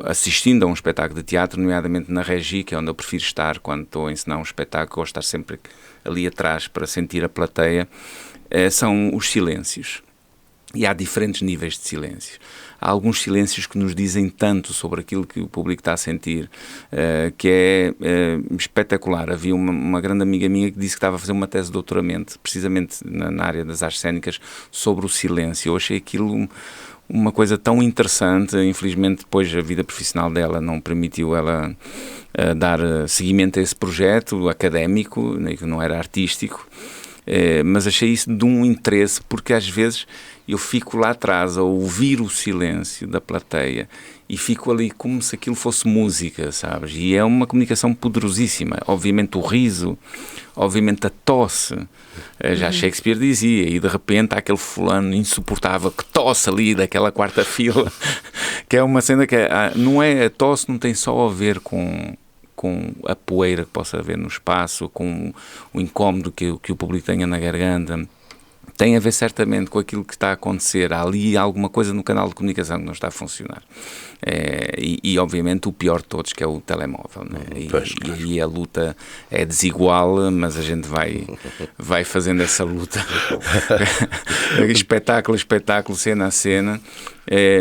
assistindo a um espetáculo de teatro, nomeadamente na regie, que é onde eu prefiro estar quando estou a ensinar um espetáculo, ou estar sempre ali atrás para sentir a plateia, são os silêncios. E há diferentes níveis de silêncio. Há alguns silêncios que nos dizem tanto sobre aquilo que o público está a sentir, que é espetacular. Havia uma grande amiga minha que disse que estava a fazer uma tese de doutoramento, precisamente na área das artes cênicas, sobre o silêncio. Eu achei aquilo uma coisa tão interessante. Infelizmente, depois a vida profissional dela não permitiu ela dar seguimento a esse projeto académico, que não era artístico. Mas achei isso de um interesse, porque às vezes eu fico lá atrás a ouvir o silêncio da plateia e fico ali como se aquilo fosse música, sabes? E é uma comunicação poderosíssima. Obviamente o riso, obviamente a tosse, já Shakespeare dizia, e de repente há aquele fulano insuportável que tosse ali daquela quarta fila, que é uma cena que não é, a tosse não tem só a ver com a poeira que possa haver no espaço, com o incómodo que o público tenha na garganta. Tem a ver certamente com aquilo que está a acontecer. Há ali alguma coisa no canal de comunicação que não está a funcionar. E obviamente o pior de todos, que é o telemóvel, né? E aí a luta é desigual, mas a gente vai fazendo essa luta espetáculo, cena a cena.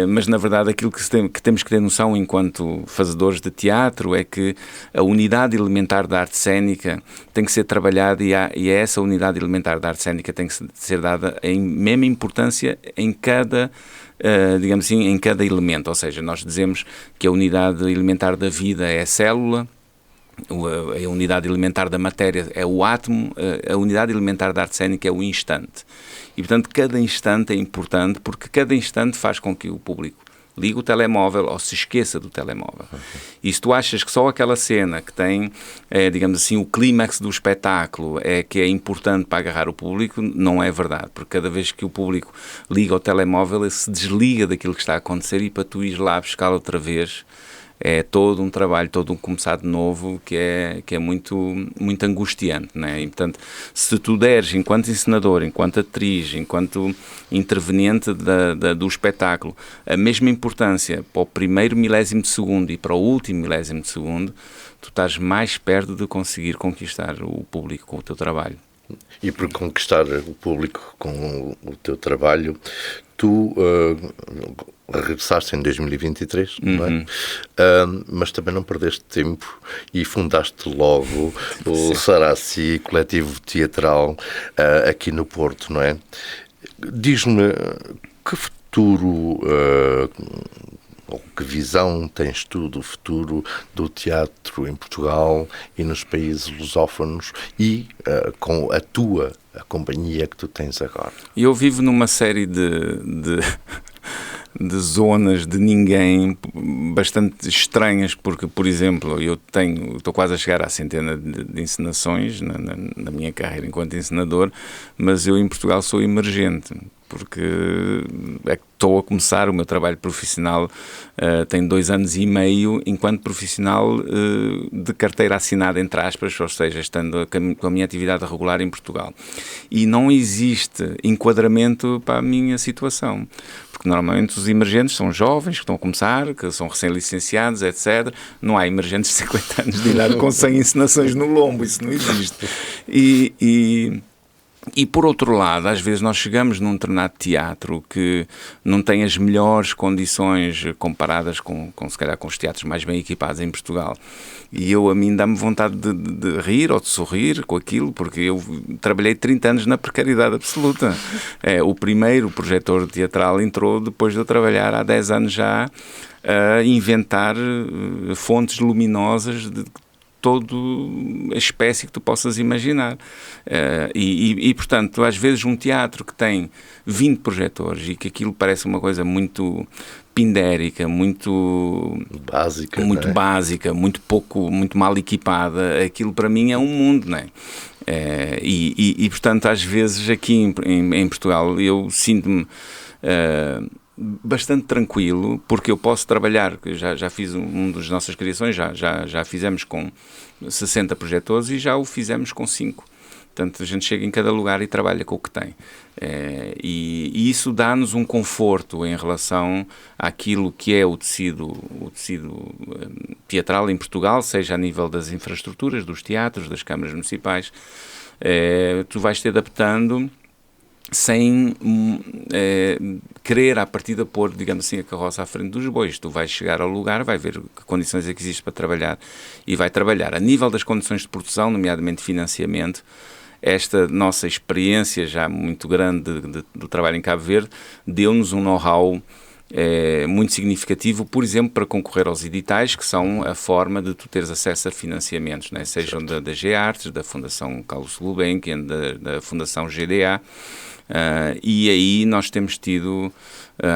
Mas na verdade aquilo que temos que ter noção enquanto fazedores de teatro é que a unidade elementar da arte cênica tem que ser trabalhada, e essa unidade elementar da arte cênica tem que ser dada em mesma importância em cada digamos assim, em cada elemento. Ou seja, nós dizemos que a unidade elementar da vida é a célula, a unidade elementar da matéria é o átomo, a unidade elementar da arte cênica é o instante. E, portanto, cada instante é importante, porque cada instante faz com que o público ligue o telemóvel ou se esqueça do telemóvel. E se tu achas que só aquela cena que tem, digamos assim, o clímax do espetáculo é que é importante para agarrar o público, não é verdade, porque cada vez que o público liga o telemóvel, ele se desliga daquilo que está a acontecer e para tu ir lá buscar outra vez é todo um trabalho, todo um começar de novo que é muito, muito angustiante, né? E, portanto, se tu deres, enquanto encenador, enquanto atriz, enquanto interveniente do espetáculo, a mesma importância para o primeiro milésimo de segundo e para o último milésimo de segundo, tu estás mais perto de conseguir conquistar o público com o teu trabalho. E por conquistar o público com o teu trabalho, tu regressaste em 2023, não é? Mas também não perdeste tempo e fundaste logo o Saraci, coletivo teatral, aqui no Porto, não é? Diz-me, que futuro, ou que visão tens tu do futuro do teatro em Portugal e nos países lusófonos e com a companhia que tu tens agora? Eu vivo numa série de zonas de ninguém bastante estranhas, porque, por exemplo, eu estou quase a chegar à centena de encenações na minha carreira enquanto encenador, mas eu em Portugal sou emergente, porque estou a começar o meu trabalho profissional, tenho 2 anos e meio enquanto profissional de carteira assinada, entre aspas, ou seja, estando com a minha atividade regular em Portugal. E não existe enquadramento para a minha situação. Porque normalmente os emergentes são jovens que estão a começar, que são recém-licenciados, etc. Não há emergentes de 50 anos de idade com 100 encenações no lombo, isso não existe. E por outro lado, às vezes nós chegamos num determinado teatro que não tem as melhores condições comparadas se calhar com os teatros mais bem equipados em Portugal. E a mim dá-me vontade de rir ou de sorrir com aquilo, porque eu trabalhei 30 anos na precariedade absoluta. O primeiro projetor teatral entrou depois de eu trabalhar há 10 anos já a inventar fontes luminosas de toda a espécie que tu possas imaginar. Portanto, às vezes um teatro que tem 20 projetores e que aquilo parece uma coisa muito pindérica, muito básica, muito mal equipada, aquilo para mim é um mundo, não é? Portanto, às vezes aqui em Portugal eu sinto-me bastante tranquilo, porque eu posso trabalhar, já fiz um das nossas criações, já fizemos com 60 projetores e já o fizemos com 5. Portanto, a gente chega em cada lugar e trabalha com o que tem. E isso dá-nos um conforto em relação àquilo que é o tecido teatral em Portugal, seja a nível das infraestruturas, dos teatros, das câmaras municipais. Tu vais te adaptando sem querer à partida pôr, digamos assim, a carroça à frente dos bois. Tu vais chegar ao lugar, vai ver que condições é que existem para trabalhar e vai trabalhar. A nível das condições de produção, nomeadamente financiamento, esta nossa experiência já muito grande do trabalho em Cabo Verde deu-nos um know-how muito significativo, por exemplo, para concorrer aos editais, que são a forma de tu teres acesso a financiamentos, né? Sejam da G-Artes, da Fundação Carlos Gulbenkian, da Fundação GDA, e aí nós temos tido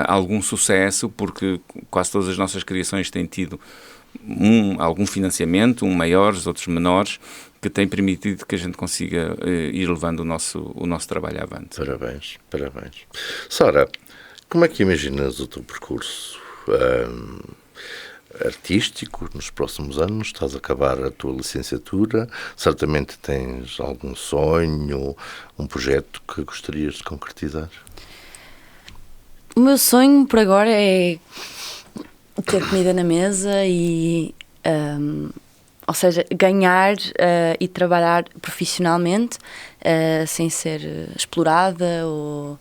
algum sucesso, porque quase todas as nossas criações têm tido algum financiamento, maiores, outros menores, que tem permitido que a gente consiga ir levando o nosso trabalho avante. Parabéns. Sara, como é que imaginas o teu percurso artístico nos próximos anos? Estás a acabar a tua licenciatura, certamente tens algum sonho, um projeto que gostarias de concretizar? O meu sonho por agora é ter comida na mesa e, ou seja, ganhar e trabalhar profissionalmente sem ser explorada ou...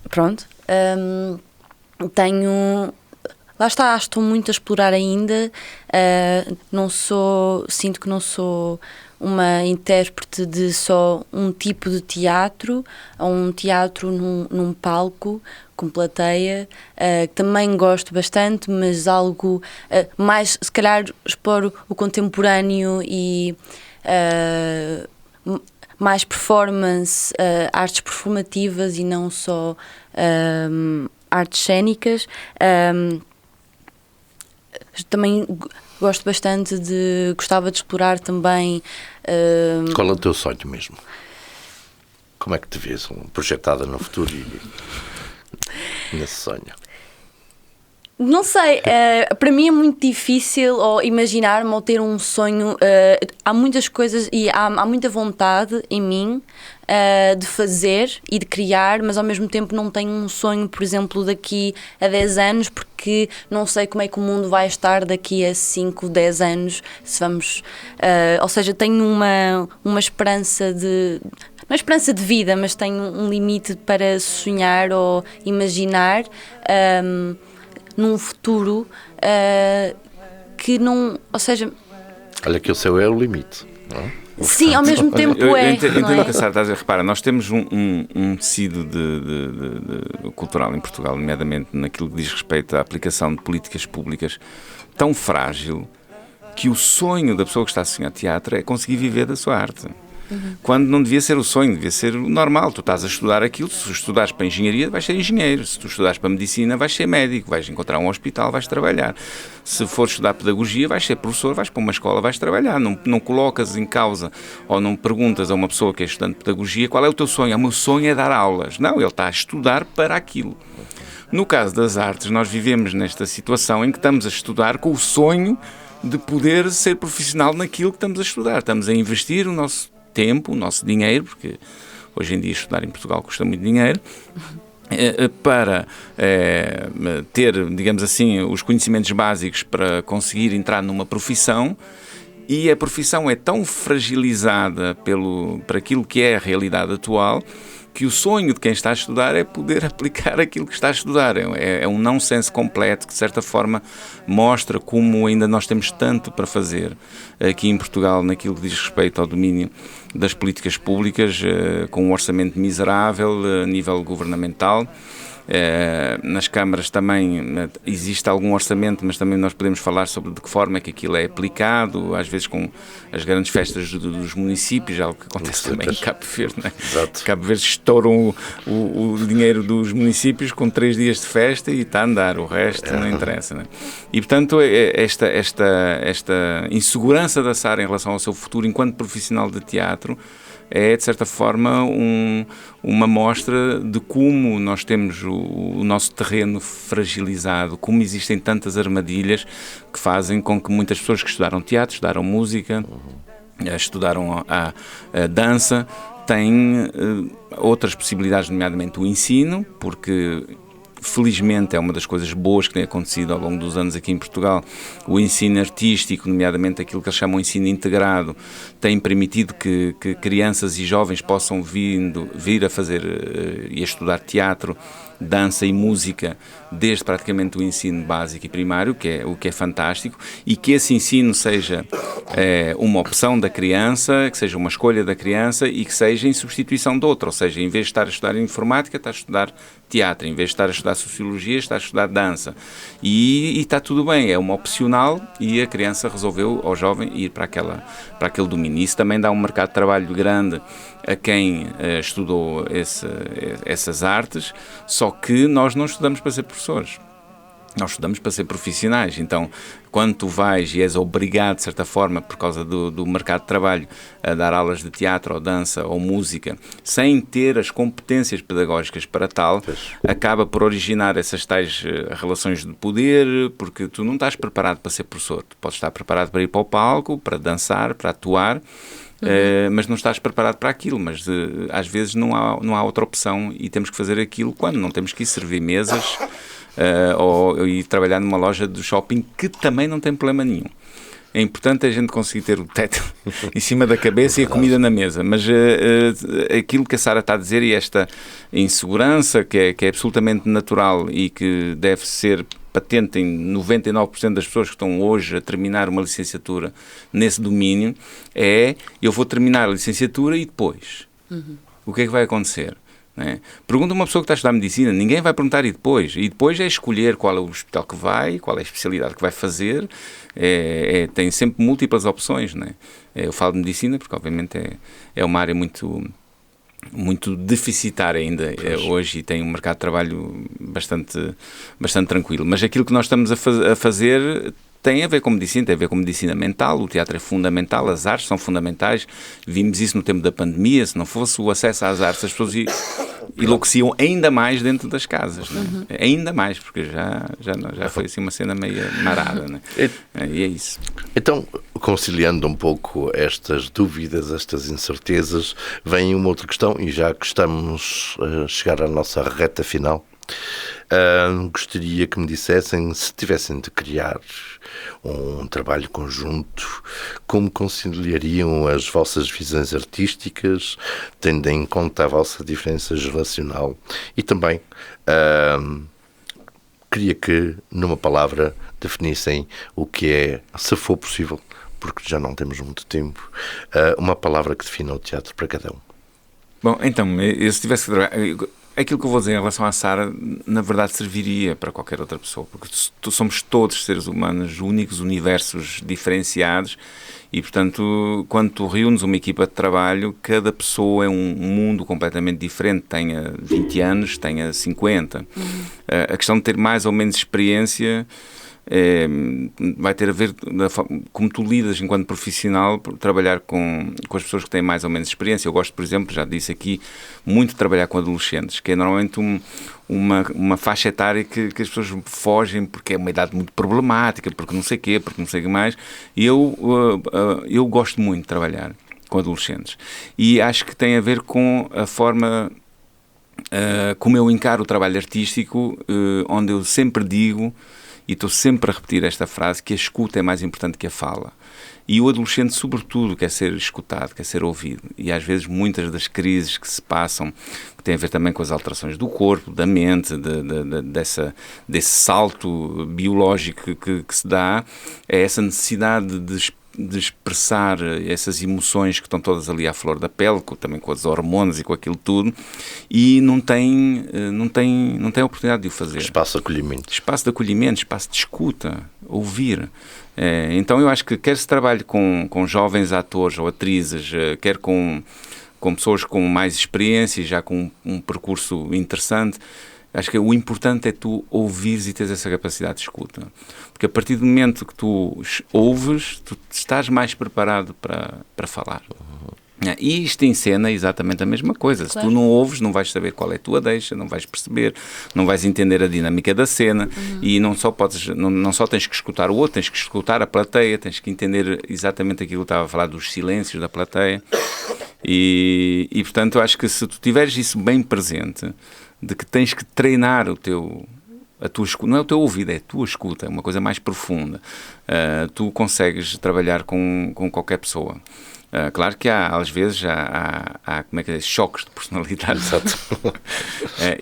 Pronto, lá está, estou muito a explorar ainda, sinto que não sou uma intérprete de só um tipo de teatro, ou um teatro num palco com plateia, que também gosto bastante, mas algo mais, se calhar, expor o contemporâneo e mais performance, artes performativas e não só artes cênicas. Também gosto bastante gostava de explorar também... Qual é o teu sonho mesmo? Como é que te vês projetada no futuro nesse sonho? Não sei, para mim é muito difícil imaginar-me ou ter um sonho. Há muitas coisas e há muita vontade em mim de fazer e de criar, mas ao mesmo tempo não tenho um sonho, por exemplo, daqui a 10 anos, porque não sei como é que o mundo vai estar daqui a 5, 10 anos, se vamos... ou seja, tenho uma esperança de... Não é esperança de vida, mas tenho um limite para sonhar ou imaginar... num futuro que não... Ou seja... Olha que o céu é o limite, não é? Sim, ao mesmo tempo eu é. Entendo não é? o que a Sara está a dizer. Repara, nós temos um tecido cultural em Portugal, nomeadamente naquilo que diz respeito à aplicação de políticas públicas, tão frágil que o sonho da pessoa que está a sonhar teatro é conseguir viver da sua arte. Quando não devia ser o sonho, devia ser o normal. Tu estás a estudar aquilo, se tu estudares para engenharia, vais ser engenheiro. Se tu estudares para medicina, vais ser médico. Vais encontrar um hospital, vais trabalhar. Se fores estudar pedagogia, vais ser professor, vais para uma escola, vais trabalhar. Não colocas em causa ou não perguntas a uma pessoa que é estudante de pedagogia qual é o teu sonho. O meu sonho é dar aulas. Não, ele está a estudar para aquilo. No caso das artes, nós vivemos nesta situação em que estamos a estudar com o sonho de poder ser profissional naquilo que estamos a estudar. Estamos a investir o nosso tempo, o nosso dinheiro, porque hoje em dia estudar em Portugal custa muito dinheiro, para ter, digamos assim, os conhecimentos básicos para conseguir entrar numa profissão, e a profissão é tão fragilizada para aquilo que é a realidade atual, que o sonho de quem está a estudar é poder aplicar aquilo que está a estudar. É um nonsense completo que, de certa forma, mostra como ainda nós temos tanto para fazer aqui em Portugal naquilo que diz respeito ao domínio das políticas públicas, com um orçamento miserável a nível governamental. Nas câmaras também existe algum orçamento, mas também nós podemos falar sobre de que forma é que aquilo é aplicado, às vezes com as grandes festas dos municípios, algo que acontece também em Cabo Verde, não é? Exato. Cabo Verde estouram o dinheiro dos municípios com 3 dias de festa e está a andar, o resto não interessa, não é? E portanto esta insegurança da Sara em relação ao seu futuro enquanto profissional de teatro é, de certa forma, uma mostra de como nós temos o nosso terreno fragilizado, como existem tantas armadilhas que fazem com que muitas pessoas que estudaram teatro, estudaram música, estudaram a dança, têm outras possibilidades, nomeadamente o ensino, porque... Felizmente é uma das coisas boas que tem acontecido ao longo dos anos aqui em Portugal. O ensino artístico, nomeadamente aquilo que eles chamam de ensino integrado, tem permitido que crianças e jovens possam vir a fazer e a estudar teatro, dança e música desde praticamente o ensino básico e primário, o que é fantástico, e que esse ensino seja uma opção da criança, que seja uma escolha da criança e que seja em substituição de outra, ou seja, em vez de estar a estudar informática, está a estudar teatro, em vez de estar a estudar sociologia, está a estudar dança, e está tudo bem, é uma opcional, e a criança resolveu, ao jovem, ir para aquele domínio. Isso também dá um mercado de trabalho grande a quem estudou essas artes, só que nós não estudamos para ser professores. Nós estudamos para ser profissionais. Então, quando tu vais e és obrigado, de certa forma, por causa do mercado de trabalho, a dar aulas de teatro, ou dança, ou música, sem ter as competências pedagógicas para tal, acaba por originar essas tais relações de poder, porque tu não estás preparado para ser professor. Tu podes estar preparado para ir para o palco, para dançar, para atuar, mas não estás preparado para aquilo, mas às vezes não há outra opção e temos que fazer aquilo quando não temos que ir servir mesas ou ir trabalhar numa loja de shopping, que também não tem problema nenhum. É importante a gente conseguir ter o teto em cima da cabeça e a comida na mesa, mas aquilo que a Sara está a dizer, e esta insegurança que é absolutamente natural e que deve ser patente em 99% das pessoas que estão hoje a terminar uma licenciatura nesse domínio, eu vou terminar a licenciatura e depois? O que é que vai acontecer? não é? Pergunta uma pessoa que está a estudar medicina, ninguém vai perguntar e depois é escolher qual é o hospital que vai, qual é a especialidade que vai fazer, tem sempre múltiplas opções, não é? Eu falo de medicina porque obviamente é uma área muito deficitária ainda hoje e tem um mercado de trabalho bastante tranquilo, mas aquilo que nós estamos a fazer tem a ver com medicina, tem a ver com medicina mental, o teatro é fundamental, as artes são fundamentais, vimos isso no tempo da pandemia, se não fosse o acesso às artes, as pessoas enlouqueciam ainda mais dentro das casas, né? Ainda mais, porque já foi assim uma cena meio marada, né? E é isso. Então, conciliando um pouco estas dúvidas, estas incertezas, vem uma outra questão, e já que estamos a chegar à nossa reta final, gostaria que me dissessem, se tivessem de criar um trabalho conjunto, como conciliariam as vossas visões artísticas, tendo em conta a vossa diferença geracional, e também queria que, numa palavra, definissem o que é, se for possível, porque já não temos muito tempo, uma palavra que defina o teatro para cada um. Bom, então, se tivesse que trabalhar... Aquilo que eu vou dizer em relação à Sara, na verdade, serviria para qualquer outra pessoa, porque somos todos seres humanos únicos, universos diferenciados, e, portanto, quando tu reúnes uma equipa de trabalho, cada pessoa é um mundo completamente diferente, tenha 20 anos, tenha 50. A questão de ter mais ou menos experiência vai ter a ver como tu lidas enquanto profissional, trabalhar com as pessoas que têm mais ou menos experiência. Eu gosto, por exemplo, já disse aqui, muito de trabalhar com adolescentes, que é normalmente uma faixa etária que as pessoas fogem porque é uma idade muito problemática, porque não sei o quê, porque não sei o que mais, e eu gosto muito de trabalhar com adolescentes, e acho que tem a ver com a forma como eu encaro o trabalho artístico, onde eu sempre digo, e estou sempre a repetir esta frase, que a escuta é mais importante que a fala. E o adolescente, sobretudo, quer ser escutado, quer ser ouvido. E às vezes muitas das crises que se passam, que têm a ver também com as alterações do corpo, da mente, desse salto biológico que se dá, é essa necessidade de expressar essas emoções que estão todas ali à flor da pele, também com as hormonas e com aquilo tudo, e não tem oportunidade de o fazer. Espaço de acolhimento, espaço de escuta, ouvir. Então eu acho que quer se trabalhe com jovens atores ou atrizes, quer com pessoas com mais experiência, já com um percurso interessante, acho que o importante é tu ouvires e teres essa capacidade de escuta. Porque a partir do momento que tu ouves, tu estás mais preparado para falar. E isto em cena é exatamente a mesma coisa. Claro. Se tu não ouves, não vais saber qual é a tua deixa, não vais perceber, não vais entender a dinâmica da cena, e não só tens que escutar o outro, tens que escutar a plateia, tens que entender exatamente aquilo que eu estava a falar dos silêncios da plateia. E portanto, eu acho que se tu tiveres isso bem presente, de que tens que treinar a tua escuta, não é o teu ouvido, é a tua escuta, é uma coisa mais profunda. Tu consegues trabalhar com qualquer pessoa. Claro que às vezes há como é que é, choques de personalidade.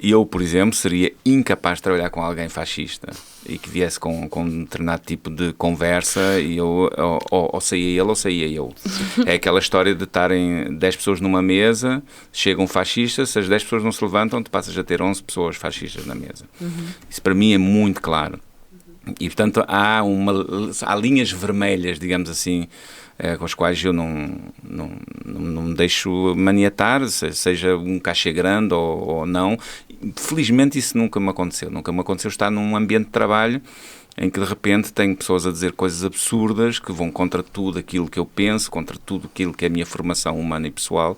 Eu, por exemplo, seria incapaz de trabalhar com alguém fascista e que viesse com um determinado tipo de conversa, e eu ou saía ele ou saía eu. É aquela história de estarem 10 pessoas numa mesa, chega um fascista, se as 10 pessoas não se levantam, tu passas a ter 11 pessoas fascistas na mesa. Isso para mim é muito claro. E, portanto, há linhas vermelhas, digamos assim, com as quais eu não me deixo maniatar, seja um cachê grande ou não. Felizmente isso nunca me aconteceu. Nunca me aconteceu estar num ambiente de trabalho em que de repente tenho pessoas a dizer coisas absurdas que vão contra tudo aquilo que eu penso, contra tudo aquilo que é a minha formação humana e pessoal,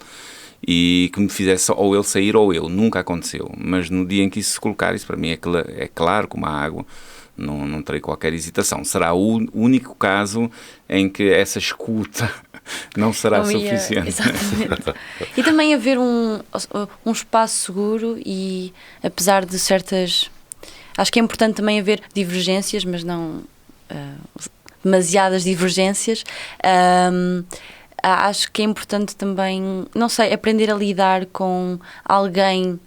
e que me fizesse ou ele sair ou eu. Nunca aconteceu. Mas no dia em que isso se colocar, isso para mim é claro como a água. Não terei qualquer hesitação. Será o único caso em que essa escuta não será suficiente. Exatamente. E também haver um espaço seguro, e apesar de certas... Acho que é importante também haver divergências, mas não demasiadas divergências. Acho que é importante também, não sei, aprender a lidar com alguém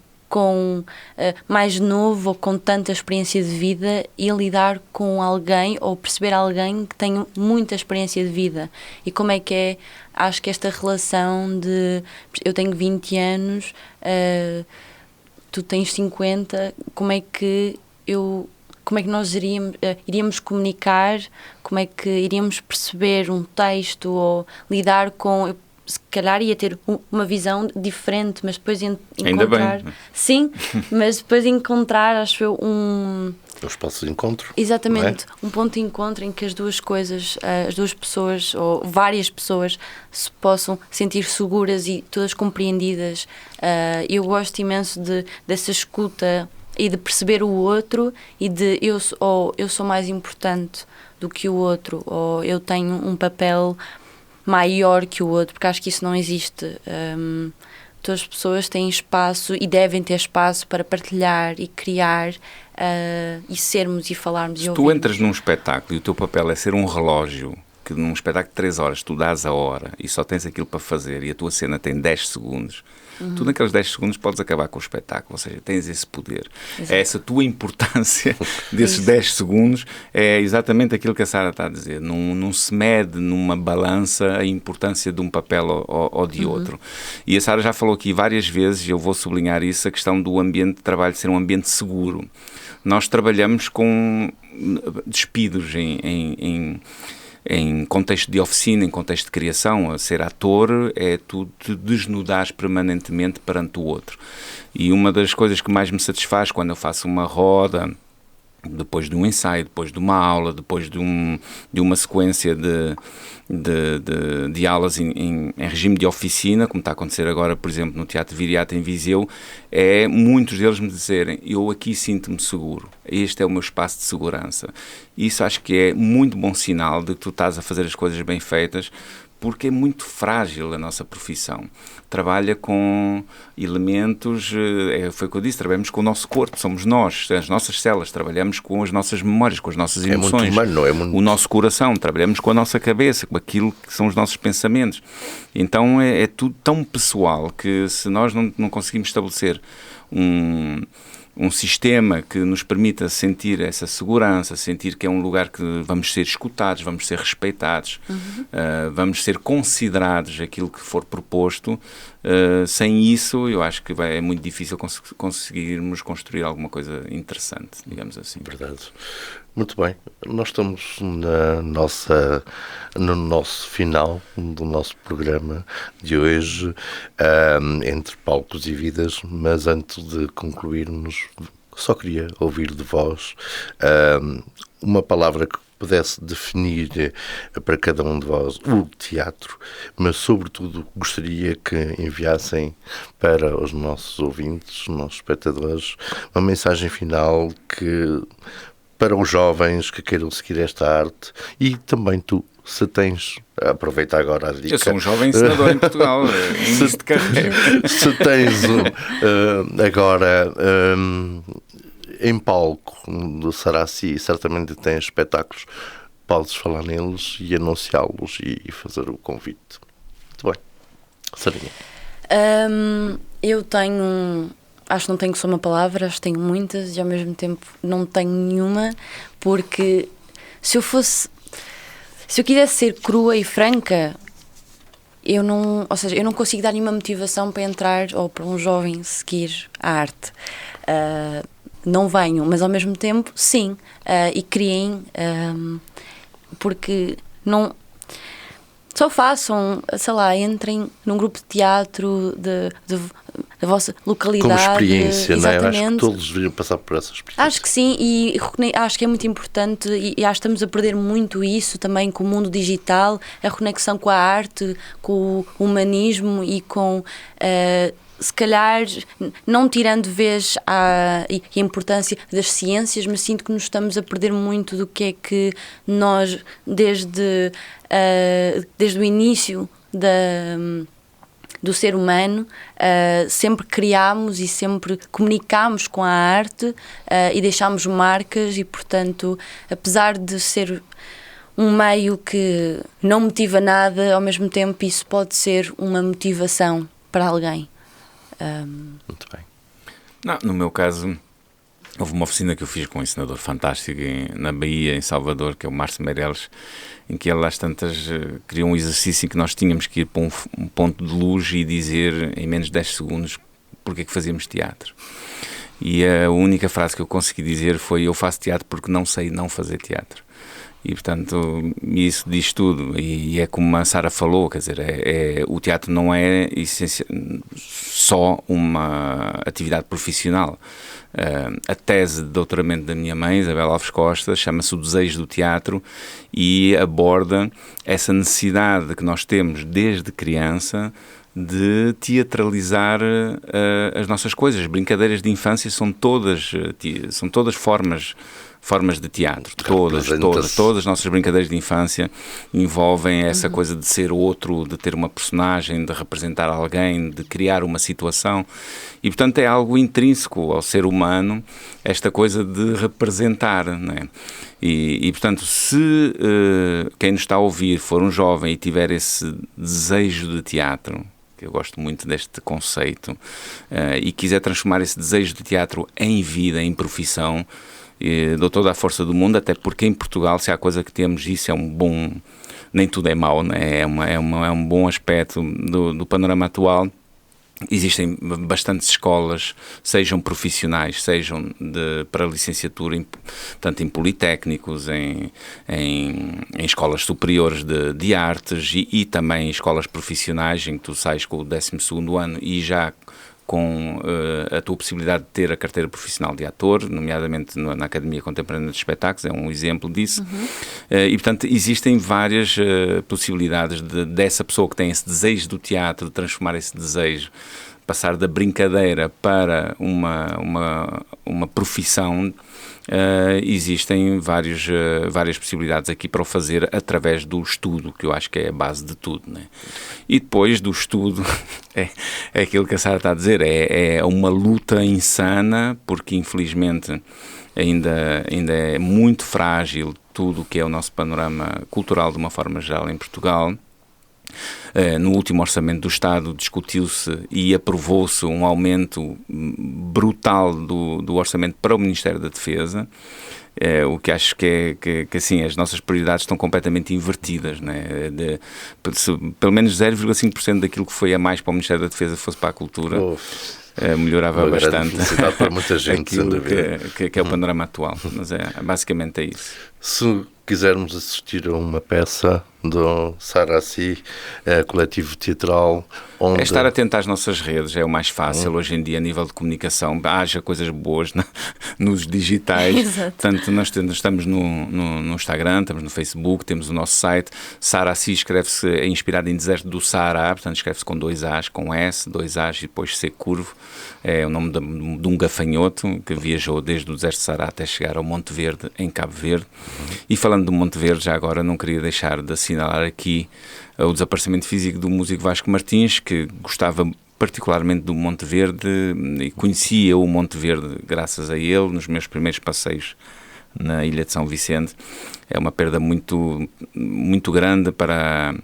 mais novo ou com tanta experiência de vida, e lidar com alguém ou perceber alguém que tem muita experiência de vida. E como é que é, acho que esta relação de eu tenho 20 anos, tu tens 50, como é que nós iríamos comunicar, como é que iríamos perceber um texto ou lidar com... Se calhar ia ter uma visão diferente, mas depois encontrar... Ainda bem. Sim, mas depois encontrar, acho eu, Um espaço de encontro. Exatamente, um ponto de encontro em que as duas pessoas, ou várias pessoas, se possam sentir seguras e todas compreendidas. Eu gosto imenso dessa escuta e de perceber o outro e de eu sou mais importante do que o outro, ou eu tenho um papel maior que o outro, porque acho que isso não existe. Todas as pessoas têm espaço e devem ter espaço para partilhar e criar e sermos e falarmos e ouvirmos. Se tu entras num espetáculo e o teu papel é ser um relógio, que num espetáculo de 3 horas tu dás a hora e só tens aquilo para fazer e a tua cena tem 10 segundos, tu naqueles 10 segundos podes acabar com o espetáculo, ou seja, tens esse poder. Exato. Essa tua importância desses 10 segundos é exatamente aquilo que a Sara está a dizer. Não se mede numa balança a importância de um papel ou de outro. E a Sara já falou aqui várias vezes, e eu vou sublinhar isso, a questão do ambiente de trabalho ser um ambiente seguro. Nós trabalhamos com despidos em contexto de oficina, em contexto de criação. A ser ator é tu te desnudares permanentemente perante o outro. E uma das coisas que mais me satisfaz quando eu faço uma roda, depois de um ensaio, depois de uma aula, depois de uma sequência de aulas em regime de oficina, como está a acontecer agora, por exemplo, no Teatro Viriato em Viseu, é muitos deles me dizerem: eu aqui sinto-me seguro, este é o meu espaço de segurança. Isso acho que é muito bom sinal de que tu estás a fazer as coisas bem feitas, porque é muito frágil a nossa profissão. Trabalha com elementos, foi o que eu disse, trabalhamos com o nosso corpo, somos nós, as nossas células, trabalhamos com as nossas memórias, com as nossas emoções. É muito humano, não é muito... O nosso coração, trabalhamos com a nossa cabeça, com aquilo que são os nossos pensamentos. Então é tudo tão pessoal que se nós não conseguimos estabelecer um sistema que nos permita sentir essa segurança, sentir que é um lugar que vamos ser escutados, vamos ser respeitados, vamos ser considerados aquilo que for proposto. Sem isso, eu acho que é muito difícil conseguirmos construir alguma coisa interessante, digamos assim. Verdade. Muito bem. Nós estamos no nosso final do nosso programa de hoje, entre palcos e vidas, mas antes de concluirmos, só queria ouvir de vós uma palavra que pudesse definir para cada um de vós o teatro, mas sobretudo gostaria que enviassem para os nossos ouvintes, os nossos espectadores, uma mensagem final para os jovens que queiram seguir esta arte. E também tu, se tens, aproveita agora a dica. Eu sou um jovem ensinador em Portugal, início de carreira. Se tens agora em palco do Saraci, certamente tens espetáculos, podes falar neles e anunciá-los e fazer o convite. Muito bem. Sarinha. Eu tenho... Acho que não tenho só uma palavra, acho que tenho muitas e ao mesmo tempo não tenho nenhuma, porque se eu quisesse ser crua e franca, eu não consigo dar nenhuma motivação para entrar ou para um jovem seguir a arte. Não venham, mas ao mesmo tempo sim, e criem, porque não... Só façam, sei lá, entrem num grupo de teatro da vossa localidade. Como experiência, exatamente. Não é? Acho que todos deveriam passar por essa experiência. Acho que sim, e acho que é muito importante, e acho que estamos a perder muito isso também com o mundo digital, a conexão com a arte, com o humanismo e com... se calhar, não tirando vez a importância das ciências, mas sinto que nos estamos a perder muito do que é que nós, desde o início do ser humano, sempre criámos e sempre comunicámos com a arte e deixámos marcas e, portanto, apesar de ser um meio que não motiva nada, ao mesmo tempo isso pode ser uma motivação para alguém. Muito bem. No meu caso, houve uma oficina que eu fiz com um ensinador fantástico na Bahia, em Salvador, que é o Márcio Meireles, em que ele às tantas criou um exercício em que nós tínhamos que ir para um ponto de luz e dizer em menos de 10 segundos porque é que fazíamos teatro. e a única frase que eu consegui dizer foi: eu faço teatro porque não sei não fazer teatro. E, portanto, isso diz tudo. E é como a Sara falou, quer dizer, o teatro não é só uma atividade profissional. A tese de doutoramento da minha mãe, Isabel Alves Costa, chama-se O Desejo do Teatro e aborda essa necessidade que nós temos desde criança de teatralizar as nossas coisas. As brincadeiras de infância são todas formas de teatro. Todas as nossas brincadeiras de infância envolvem essa coisa de ser outro, de ter uma personagem, de representar alguém, de criar uma situação. E, portanto, é algo intrínseco ao ser humano, esta coisa de representar, não é? E portanto, se quem nos está a ouvir for um jovem e tiver esse desejo de teatro, que eu gosto muito deste conceito, e quiser transformar esse desejo de teatro em vida, em profissão, dou toda a força do mundo, até porque em Portugal, se há coisa que temos, isso é um bom... Nem tudo é mau, né? É um bom aspecto do panorama atual. Existem bastantes escolas, sejam profissionais, sejam para licenciatura, portanto, em politécnicos, em escolas superiores de artes e também em escolas profissionais, em que tu sais com o 12º ano e já com a tua possibilidade de ter a carteira profissional de ator, nomeadamente na Academia Contemporânea de Espetáculos, é um exemplo disso. E, portanto, existem várias possibilidades dessa pessoa que tem esse desejo do teatro, de transformar esse desejo, passar da brincadeira para uma profissão. Existem várias possibilidades aqui para o fazer através do estudo, que eu acho que é a base de tudo, né? E depois do estudo, é aquilo que a Sara está a dizer, é uma luta insana, porque infelizmente ainda é muito frágil tudo o que é o nosso panorama cultural de uma forma geral em Portugal. No último orçamento do Estado discutiu-se e aprovou-se um aumento brutal do orçamento para o Ministério da Defesa, o que acho que assim, as nossas prioridades estão completamente invertidas, né? Se pelo menos 0,5% daquilo que foi a mais para o Ministério da Defesa fosse para a cultura, melhorava bastante para muita gente, aquilo que é o panorama atual, mas basicamente é isso. Se quisermos assistir a uma peça do Sarassi, coletivo teatral, onde... É estar atento às nossas redes, é o mais fácil hoje em dia a nível de comunicação, haja coisas boas nos digitais. Exato. Portanto, nós estamos no Instagram, estamos no Facebook, temos o nosso site. Sarassi escreve-se, é inspirado em deserto do Saara, portanto escreve-se com 2 As, com S, 2 As e depois C curvo. É o nome de um gafanhoto que viajou desde o deserto do Saara até chegar ao Monte Verde, em Cabo Verde. E falando do Monte Verde, já agora não queria deixar de assinalar aqui o desaparecimento físico do músico Vasco Martins, que gostava particularmente do Monte Verde e conhecia o Monte Verde graças a ele nos meus primeiros passeios na Ilha de São Vicente. É uma perda muito, muito grande para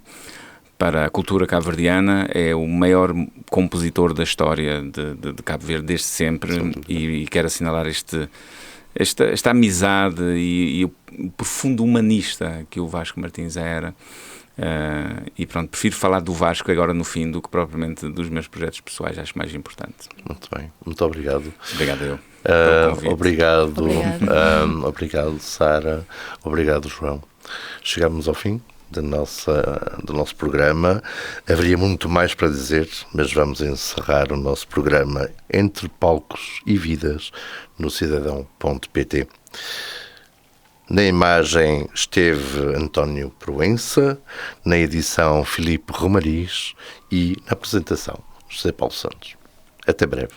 a cultura cabo-verdiana. É o maior compositor da história de Cabo Verde desde sempre, e quero assinalar esta amizade e o profundo humanista que o Vasco Martins era. E pronto, prefiro falar do Vasco agora no fim do que propriamente dos meus projetos pessoais, acho mais importante. Muito bem, muito obrigado. Obrigado eu. Obrigado, Sara. Obrigado, João. Chegamos ao fim do nosso programa. Haveria muito mais para dizer, mas vamos encerrar o nosso programa Entre Palcos e Vidas no cidadão.pt. Na imagem esteve António Proença, na edição Filipe Romariz e na apresentação José Paulo Santos. Até breve.